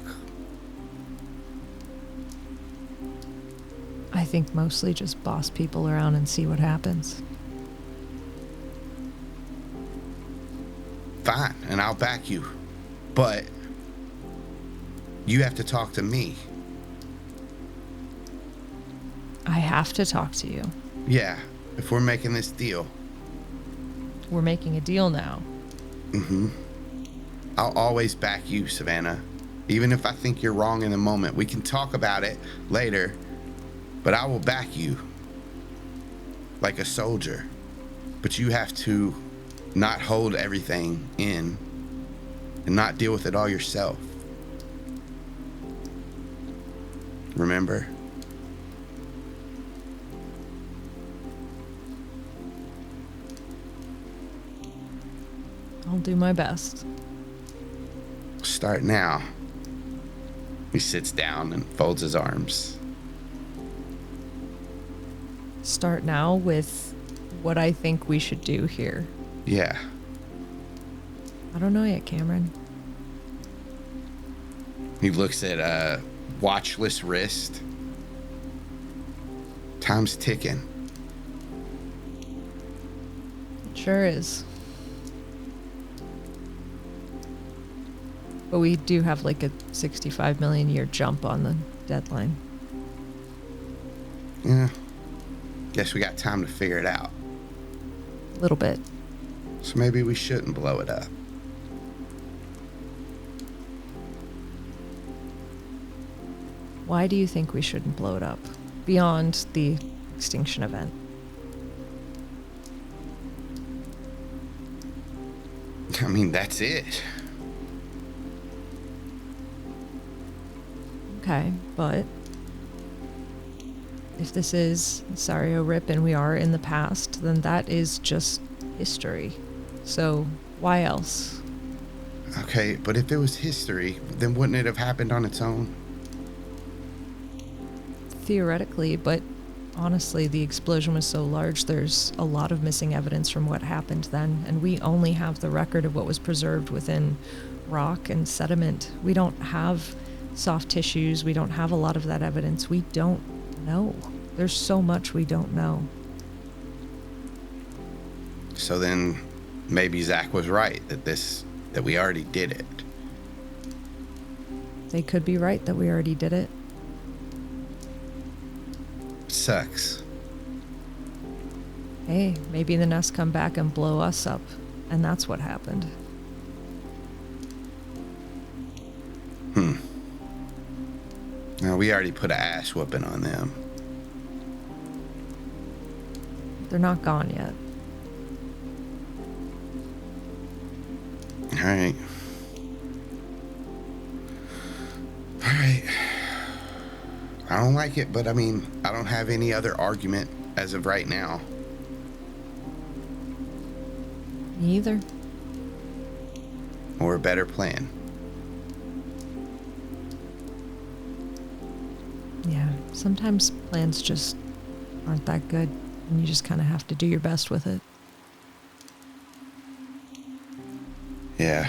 I think mostly just boss people around and see what happens. Fine, and I'll back you. But you have to talk to me. I have to talk to you. Yeah, if we're making this deal. We're making a deal now. Mm-hmm. I'll always back you, Savannah. Even if I think you're wrong in the moment. We can talk about it later, but I will back you. Like a soldier. But you have to not hold everything in and not deal with it all yourself. Remember? I'll do my best. Start now. He sits down and folds his arms. Start now with what I think we should do here. Yeah. I don't know yet, Kamren. He looks at a watchless wrist. Time's ticking. It sure is. But we do have like a 65 million year jump on the deadline. Yeah. Guess we got time to figure it out. A little bit. So maybe we shouldn't blow it up. Why do you think we shouldn't blow it up? Beyond the extinction event. I mean, that's it. Okay, but if this is Sario Rip and we are in the past, then that is just history. So why else? Okay, but if it was history, then wouldn't it have happened on its own? Theoretically, but honestly, the explosion was so large, there's a lot of missing evidence from what happened then, and we only have the record of what was preserved within rock and sediment. We don't have soft tissues, we don't have a lot of that evidence. We don't know. There's so much we don't know. So then maybe Zach was right that we already did it. They could be right that we already did it. Sucks. Hey, maybe the Nest come back and blow us up, and that's what happened. Now, we already put an ass whooping on them. They're not gone yet. All right. All right. I don't like it, but I mean, I don't have any other argument as of right now. Me either. Or a better plan. Yeah, sometimes plans just aren't that good, and you just kind of have to do your best with it. Yeah.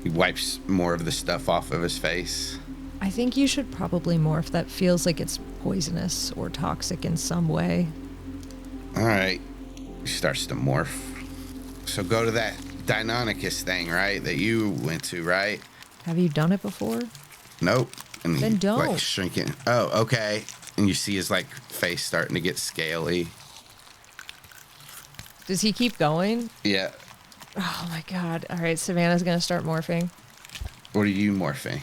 He wipes more of the stuff off of his face. I think you should probably morph. That feels like it's poisonous or toxic in some way. All right. He starts to morph. So go to that Deinonychus thing, right? That you went to, right? Have you done it before? Nope. And Then don't. Like shrinking. Oh, okay. And you see his like face starting to get scaly. Does he keep going? Yeah. Oh my god. All right, Savannah's gonna start morphing. What are you morphing?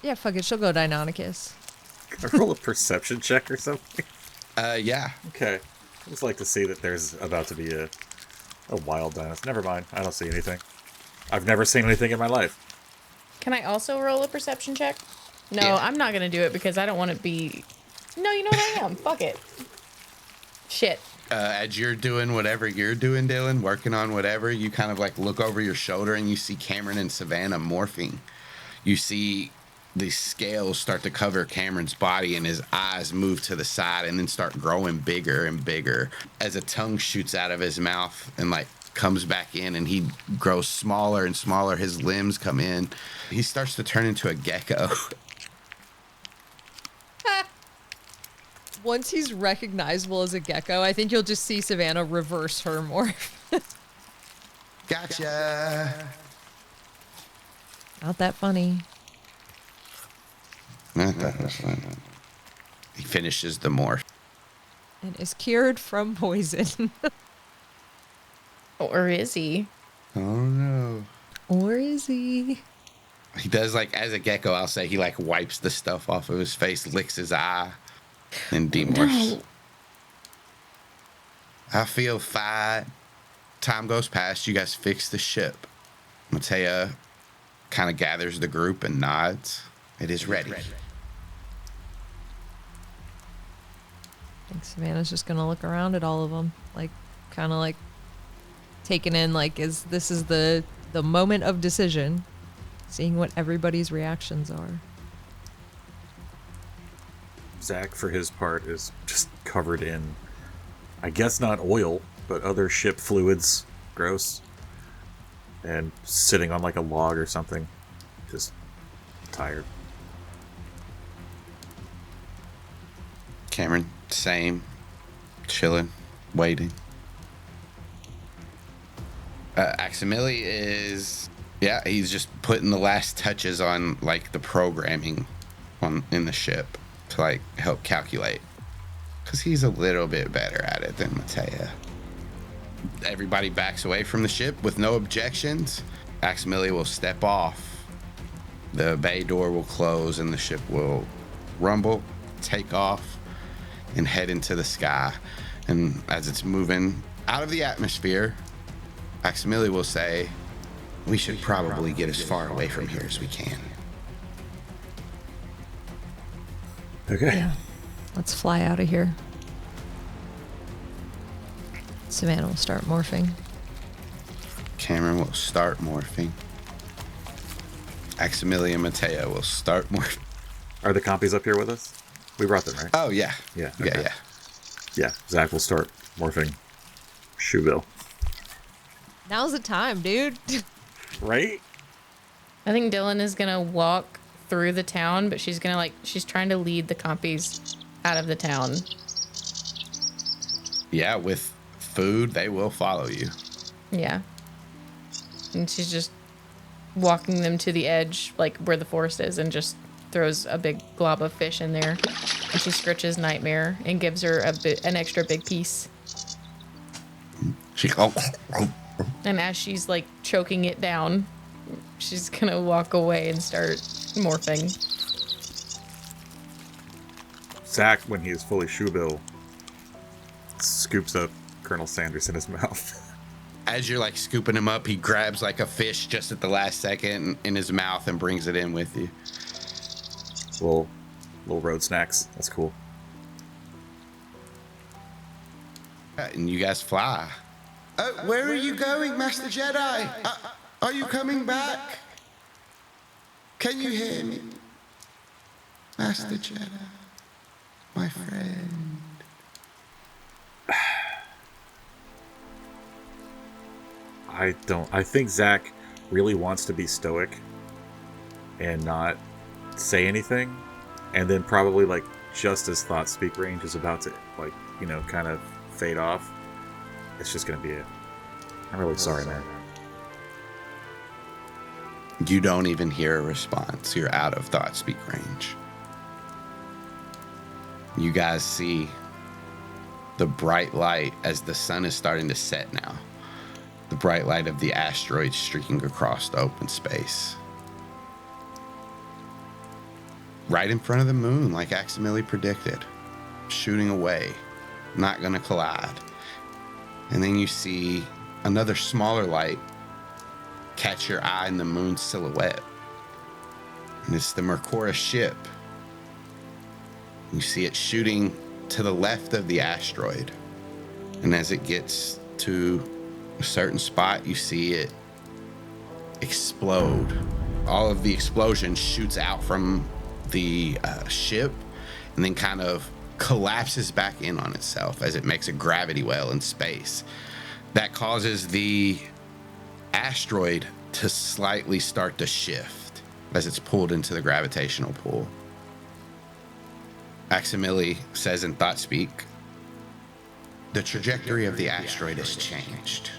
Yeah, fuck it. She'll go Deinonychus. Can I roll a perception check or something? Yeah. Okay. I just like to see that there's about to be a wild dinosaur. Never mind. I don't see anything. I've never seen anything in my life. Can I also roll a perception check? No, Yeah. I'm not going to do it because I don't want to be... No, you know what I am. Fuck it. Shit. As you're doing whatever you're doing, Dylan, working on whatever, you kind of like look over your shoulder and you see Kamren and Savannah morphing. You see the scales start to cover Cameron's body and his eyes move to the side and then start growing bigger and bigger as a tongue shoots out of his mouth and like comes back in, and he grows smaller and smaller. His limbs come in. He starts to turn into a gecko. Once he's recognizable as a gecko, I think you'll just see Savannah reverse her morph. Gotcha. Not that funny. That was fun. He finishes the morph. And is cured from poison. Or is he? Oh no. Or is he? He does, like, as a gecko, I'll say he like wipes the stuff off of his face, licks his eye, and demorphs. No. I feel fine. Time goes past. You guys fix the ship. Matea kind of gathers the group and nods. It is ready. I think Savannah's just gonna look around at all of them, like, kind of like taking in, like, this is the moment of decision. seeing what everybody's reactions are. Zach, for his part, is just covered in, I guess not oil, but other ship fluids. Gross. And sitting on like a log or something. Just tired. Kamren, same. Chilling, waiting. Aximili is, yeah, he's just putting the last touches on like the programming in the ship to like help calculate, because he's a little bit better at it than Matea. Everybody backs away from the ship with no objections. Aximili will step off. The bay door will close and the ship will rumble, take off, and head into the sky. And as it's moving out of the atmosphere, Aximili will say, "We should probably get as far away from here as we can." Okay. Yeah. Let's fly out of here. Savannah will start morphing. Kamren will start morphing. Aximili and Matea will start morphing. Are the compies up here with us? We brought them, right? Oh, yeah. Yeah. Yeah, Okay. yeah. Yeah. Zach will start morphing. Shoebill. Now's the time, dude. Right? I think Dylan is gonna walk through the town, but she's trying to lead the compies out of the town. Yeah, with food, they will follow you. Yeah. And she's just walking them to the edge, like where the forest is, and just throws a big glob of fish in there. And she scritches Nightmare and gives her an extra big piece. She And as she's like choking it down, she's gonna walk away and start morphing. Zach, when he is fully Shoebill, scoops up Colonel Sanders in his mouth. As you're like scooping him up, he grabs like a fish just at the last second in his mouth and brings it in with you. Little road snacks. That's cool. And you guys fly. Where are you going, Master Jedi? Are you coming back? Can you hear me? Master Jedi, my friend. I think Zach really wants to be stoic and not say anything, and then probably like just as thought speak range is about to like, kind of fade off, it's just gonna be it. I'm really sorry, man. You don't even hear a response. You're out of thought speak range. You guys see the bright light as the sun is starting to set now. The bright light of the asteroid streaking across the open space. Right in front of the moon, like Aximili predicted. Shooting away. Not gonna collide. And then you see another smaller light catch your eye in the moon's silhouette. And it's the Mercora ship. You see it shooting to the left of the asteroid. And as it gets to a certain spot, you see it explode. All of the explosion shoots out from the ship and then kind of collapses back in on itself as it makes a gravity well in space. That causes the asteroid to slightly start to shift as it's pulled into the gravitational pull. Aximili says in thought speak, "The trajectory of the asteroid has changed.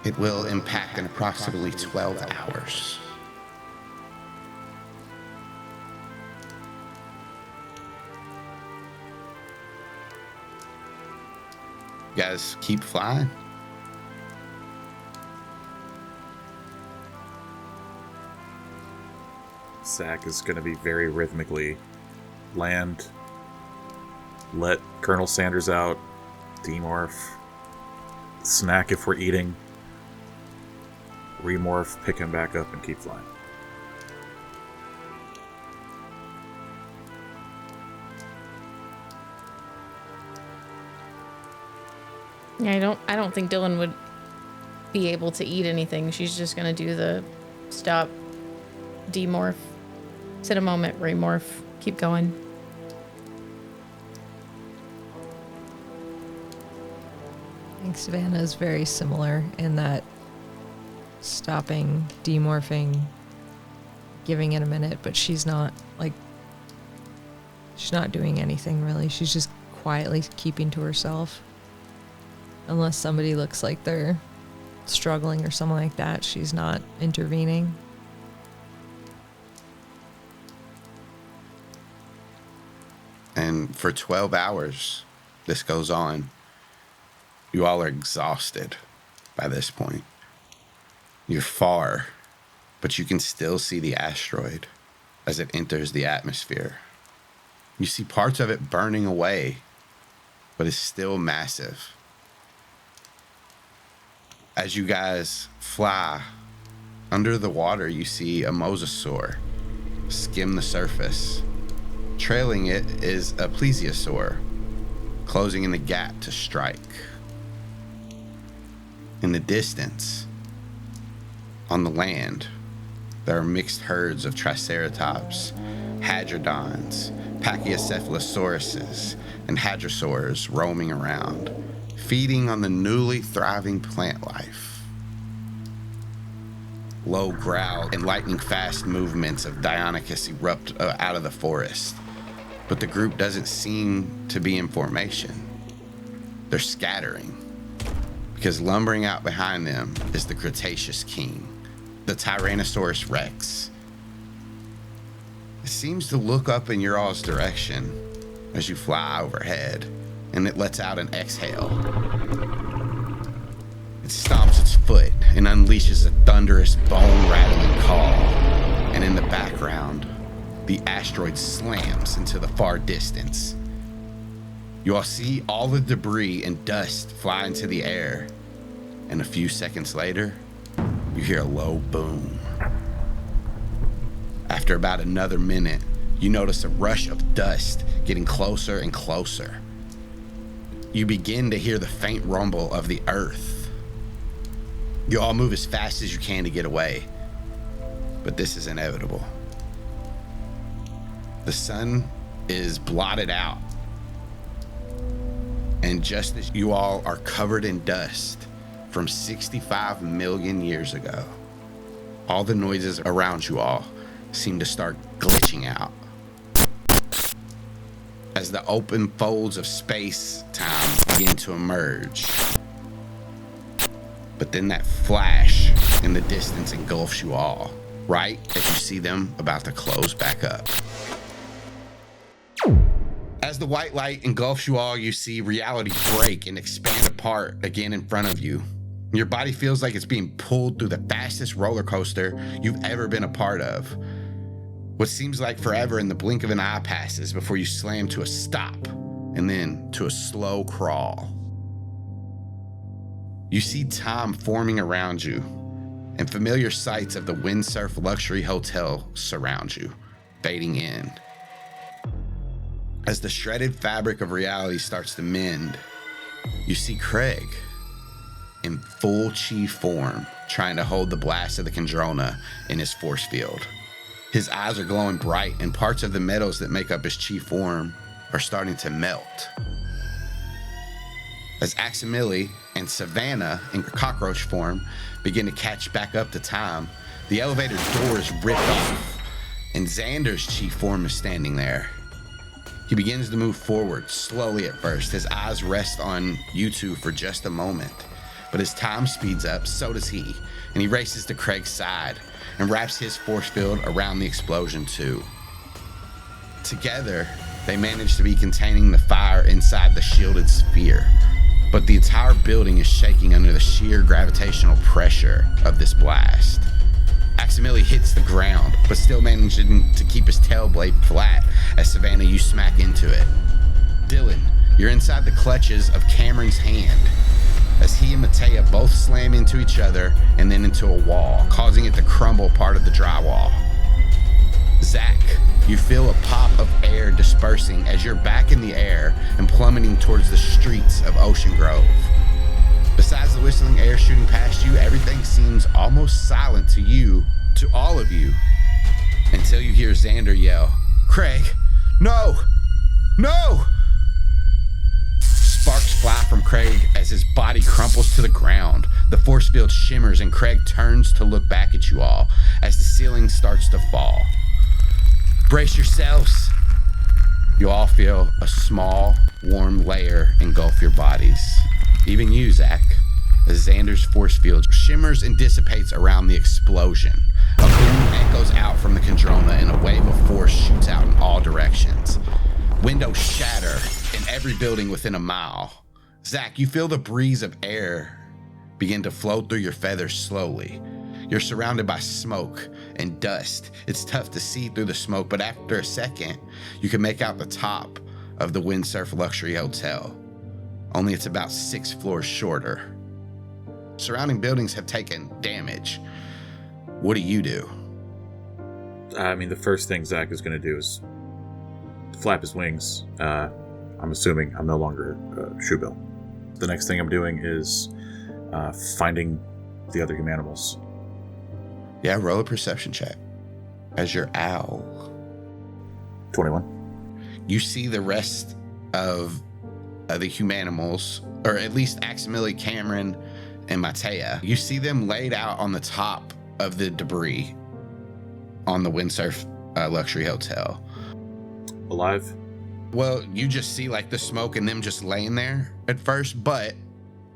It will impact in approximately 12 hours. You guys keep flying. Zach is going to be very rhythmically land, let Colonel Sanders out, demorph, snack if we're eating, remorph, pick him back up, and keep flying. Yeah, I don't think Dylan would be able to eat anything. She's just gonna do the stop, demorph, sit a moment, remorph, keep going. I think Savannah is very similar in that stopping, demorphing, giving it a minute, but she's not doing anything really. She's just quietly keeping to herself. Unless somebody looks like they're struggling or something like that, she's not intervening. And for 12 hours, this goes on. You all are exhausted by this point. You're far, but you can still see the asteroid as it enters the atmosphere. You see parts of it burning away, but it's still massive. As you guys fly under the water, you see a mosasaur skim the surface. Trailing it is a plesiosaur, closing in the gap to strike. In the distance, on the land, there are mixed herds of Triceratops, Hadrodons, Pachycephalosauruses, and Hadrosaurs roaming around, feeding on the newly thriving plant life. Low growl and lightning-fast movements of Deinonychus erupt out of the forest, but the group doesn't seem to be in formation. They're scattering, because lumbering out behind them is the Cretaceous King, the Tyrannosaurus Rex. It seems to look up in your all's direction as you fly overhead, and it lets out an exhale. It stomps its foot and unleashes a thunderous, bone-rattling call, and in the background, the asteroid slams into the far distance. You all see all the debris and dust fly into the air, and a few seconds later, you hear a low boom. After about another minute, you notice a rush of dust getting closer and closer. You begin to hear the faint rumble of the earth. You all move as fast as you can to get away, but this is inevitable. The sun is blotted out, and just as you all are covered in dust from 65 million years ago, all the noises around you all seem to start glitching out as the open folds of space-time begin to emerge. But then that flash in the distance engulfs you all, right as you see them about to close back up. As the white light engulfs you all, you see reality break and expand apart again in front of you. Your body feels like it's being pulled through the fastest roller coaster you've ever been a part of. What seems like forever in the blink of an eye passes before you slam to a stop and then to a slow crawl. You see time forming around you, and familiar sights of the Windsurf Luxury Hotel surround you, fading in. As the shredded fabric of reality starts to mend, you see Craig in full chi form, trying to hold the blast of the Kandrona in his force field. His eyes are glowing bright, and parts of the metals that make up his chi form are starting to melt. As Aximili and Savannah in cockroach form begin to catch back up to time, the elevator door is ripped off, and Xander's chi form is standing there. He begins to move forward, slowly at first. His eyes rest on you two for just a moment. But as time speeds up, so does he, and he races to Craig's side and wraps his force field around the explosion too. Together, they manage to be containing the fire inside the shielded sphere, but the entire building is shaking under the sheer gravitational pressure of this blast. Aximili hits the ground, but still managing to keep his tail blade flat as Savannah, you smack into it. Dylan, you're inside the clutches of Kamren's hand as he and Matea both slam into each other and then into a wall, causing it to crumble part of the drywall. Zach, you feel a pop of air dispersing as you're back in the air and plummeting towards the streets of Ocean Grove. Besides the whistling air shooting past you, everything seems almost silent to you to all of you until you hear Xander yell, "Craig, no! No!" Sparks fly from Craig as his body crumples to the ground. The force field shimmers and Craig turns to look back at you all as the ceiling starts to fall. Brace yourselves. You all feel a small, warm layer engulf your bodies. Even you, Zach, as Xander's force field shimmers and dissipates around the explosion. A boom echoes out from the Chondrona and a wave of force shoots out in all directions. Windows shatter in every building within a mile. Zach, you feel the breeze of air begin to flow through your feathers slowly. You're surrounded by smoke and dust. It's tough to see through the smoke, but after a second, you can make out the top of the Windsurf Luxury Hotel. Only it's about 6 floors shorter. Surrounding buildings have taken damage. What do you do? I mean, the first thing Zach is going to do is flap his wings. I'm assuming I'm no longer Shoebill. The next thing I'm doing is finding the other Humanimals. Yeah, roll a perception check as your owl. 21. You see the rest of the Humanimals, or at least Aximili, Kamren, and Matea. You see them laid out on the top of the debris on the Windsurf Luxury Hotel. Alive? Well, you just see like the smoke and them just laying there at first, but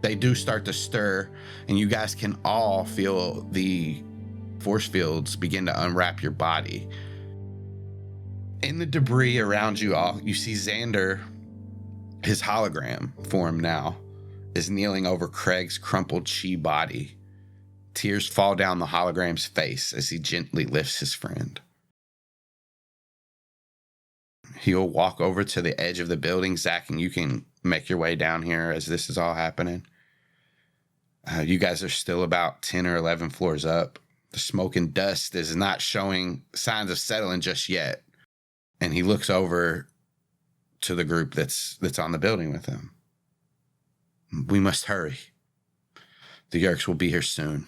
they do start to stir, and you guys can all feel the force fields begin to unwrap your body. In the debris around you all, you see Xander, his hologram form now, is kneeling over Craig's crumpled chi body. Tears fall down the hologram's face as he gently lifts his friend. He'll walk over to the edge of the building. Zach, and you can make your way down here as this is all happening. You guys are still about 10 or 11 floors up. The smoke and dust is not showing signs of settling just yet. And he looks over to the group that's on the building with him. We must hurry. The Yeerks will be here soon.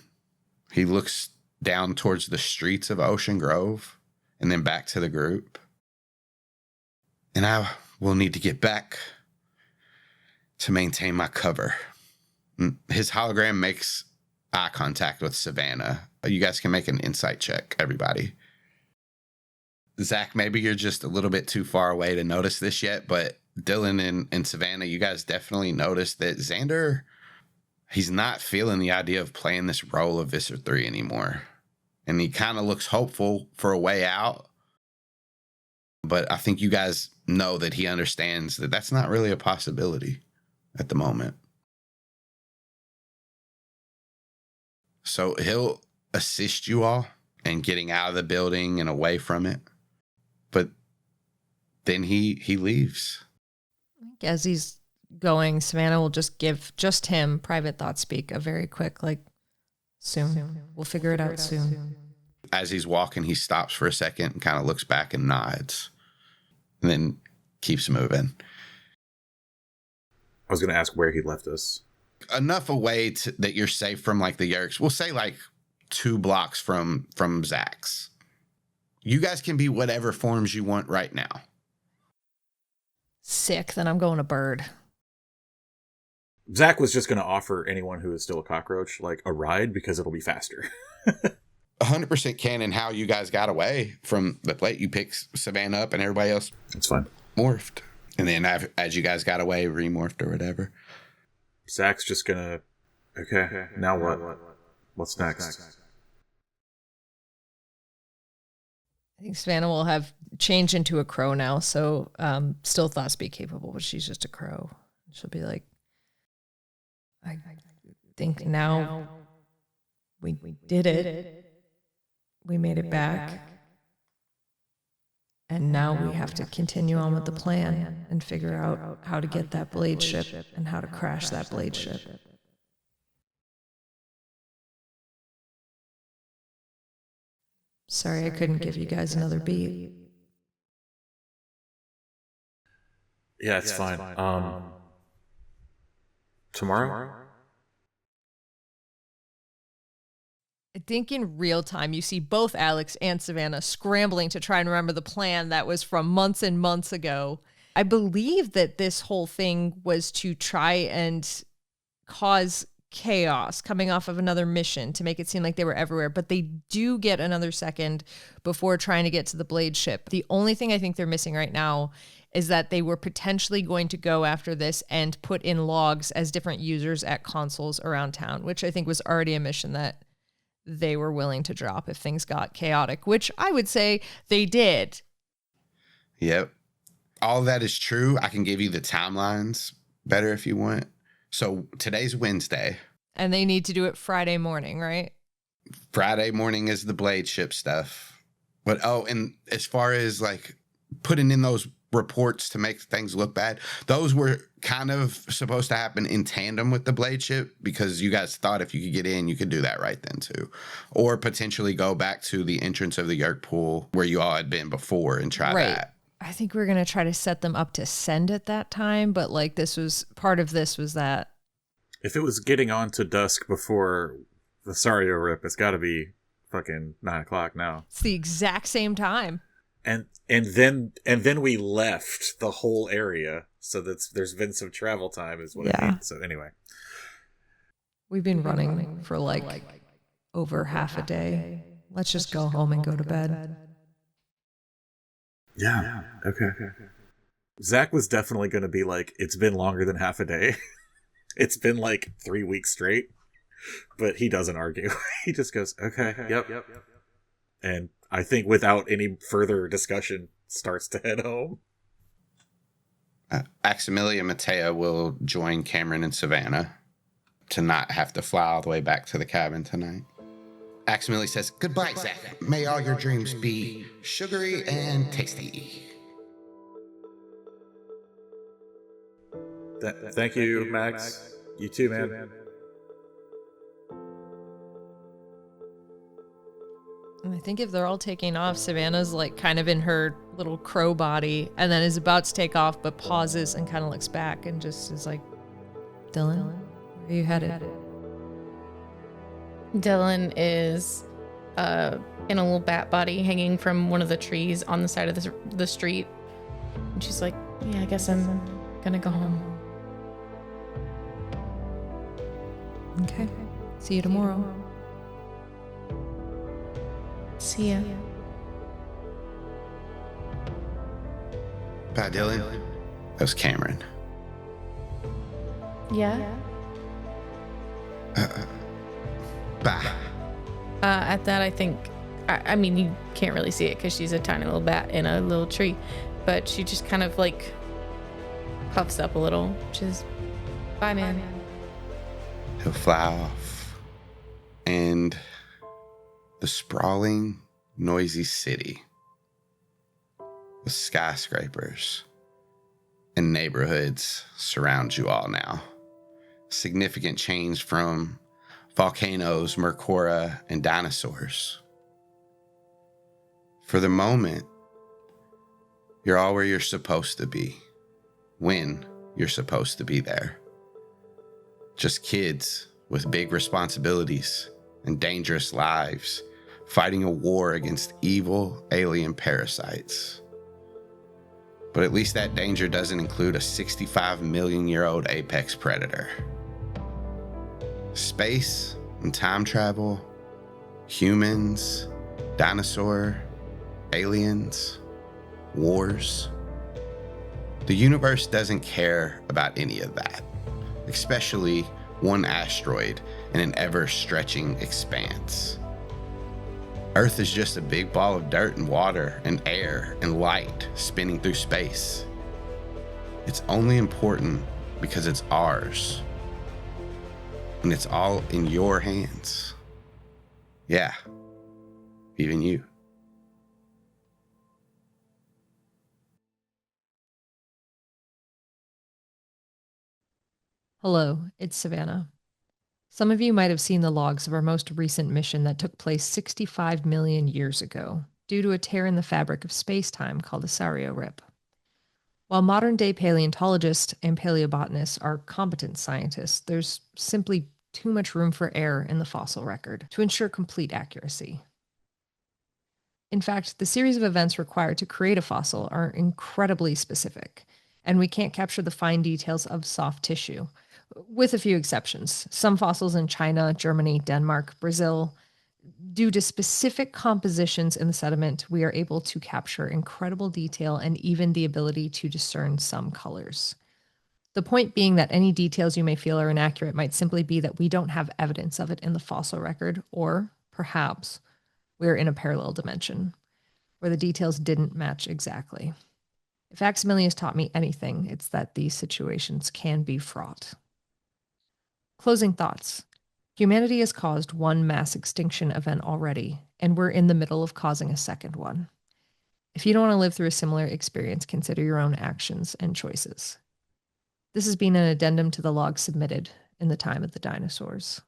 He looks down towards the streets of Ocean Grove and then back to the group. And I will need to get back to maintain my cover. His hologram makes eye contact with Savannah. You guys can make an insight check, everybody. Zach, maybe you're just a little bit too far away to notice this yet, but Dylan and Savannah, you guys definitely noticed that Xander, he's not feeling the idea of playing this role of Visser Three anymore. And he kind of looks hopeful for a way out. But I think you guys know that he understands that that's not really a possibility at the moment. So he'll assist you all in getting out of the building and away from it. But then he leaves. As he's going, Savannah will just give just him private thought speak, a very quick, like, soon. We'll figure it out soon. As he's walking, he stops for a second and kind of looks back and nods. And then keeps moving. I was going to ask where he left us. Enough away that you're safe from like the Yeerks. We'll say like 2 blocks from Zach's. You guys can be whatever forms you want right now. Sick. Then I'm going to bird. Zach was just going to offer anyone who is still a cockroach like a ride because it'll be faster. 100% canon how you guys got away from the plate. You picked Savannah up and everybody else. It's fine. Morphed. And then as you guys got away, remorphed or whatever. Zach's just gonna, okay, now what? What's next? I think Savannah will have changed into a crow now, so still thought speak capable, but she's just a crow. She'll be like, I think now we did it. We made it back. And now we have to continue on with the plan and figure out how to get that blade ship and how to crash that blade ship. Sorry I couldn't give you guys another beat. Yeah, it's fine. Tomorrow? I think in real time, you see both Alex and Savannah scrambling to try and remember the plan that was from months and months ago. I believe that this whole thing was to try and cause chaos coming off of another mission to make it seem like they were everywhere, but they do get another second before trying to get to the Blade ship. The only thing I think they're missing right now is that they were potentially going to go after this and put in logs as different users at consoles around town, which I think was already a mission that they were willing to drop if things got chaotic, which I would say they did. Yep. All that is true. I can give you the timelines better if you want. So today's Wednesday. And they need to do it Friday morning, right? Friday morning is the Blade ship stuff. But, and as far as like putting in those reports to make things look bad, those were kind of supposed to happen in tandem with the Blade ship because you guys thought if you could get in, you could do that right then too. Or potentially go back to the entrance of the Yeerk pool where you all had been before and try that. I think we're going to try to set them up to send at that time, but like this was part of this was that. If it was getting on to dusk before the Sario rip, it's got to be fucking 9 o'clock now. It's the exact same time. And then we left the whole area, so there's been some travel time is what it means. So anyway. We've been running for like over half a day. Let's just go home and go to bed. Yeah. Okay. Zach was definitely going to be like, it's been longer than half a day. It's been like 3 weeks straight. But he doesn't argue. He just goes, okay, yep. And I think without any further discussion, starts to head home. Aximili and Matea will join Kamren and Savannah to not have to fly all the way back to the cabin tonight. Aximili says, "Goodbye, Zach. May all your dreams be sugary and tasty." Thank you, Max. You too, man. And I think if they're all taking off, Savannah's like kind of in her little crow body and then is about to take off, but pauses and kind of looks back and just is like, Dylan, where are you headed? Dylan is in a little bat body hanging from one of the trees on the side of the street. And she's like, yeah, I guess I'm gonna go home. Okay. See you tomorrow. See ya. Bye, Dylan. That was Kamren. Yeah? Bye. At that, I think, I mean, you can't really see it because she's a tiny little bat in a little tree, but she just kind of like puffs up a little, which is, bye, man. He'll fly off. And the sprawling, noisy city with skyscrapers and neighborhoods surround you all now. Significant change from volcanoes, Mercora, and dinosaurs. For the moment, you're all where you're supposed to be, when you're supposed to be there. Just kids with big responsibilities and dangerous lives, fighting a war against evil alien parasites. But at least that danger doesn't include a 65 million year old apex predator. Space and time travel, humans, dinosaur, aliens, wars. The universe doesn't care about any of that, especially one asteroid in an ever-stretching expanse. Earth is just a big ball of dirt and water and air and light spinning through space. It's only important because it's ours. And it's all in your hands. Yeah, even you. Hello, it's Savannah. Some of you might have seen the logs of our most recent mission that took place 65 million years ago, due to a tear in the fabric of space-time called the Sario Rip. While modern-day paleontologists and paleobotanists are competent scientists, there's simply too much room for error in the fossil record to ensure complete accuracy. In fact, the series of events required to create a fossil are incredibly specific, and we can't capture the fine details of soft tissue, with a few exceptions. Some fossils in China, Germany, Denmark, Brazil, due to specific compositions in the sediment, we are able to capture incredible detail and even the ability to discern some colors. The point being that any details you may feel are inaccurate might simply be that we don't have evidence of it in the fossil record, or perhaps we're in a parallel dimension where the details didn't match exactly. If Aximili has taught me anything, it's that these situations can be fraught. Closing thoughts. Humanity has caused one mass extinction event already, and we're in the middle of causing a second one. If you don't want to live through a similar experience, consider your own actions and choices. This has been an addendum to the log submitted in the time of the dinosaurs.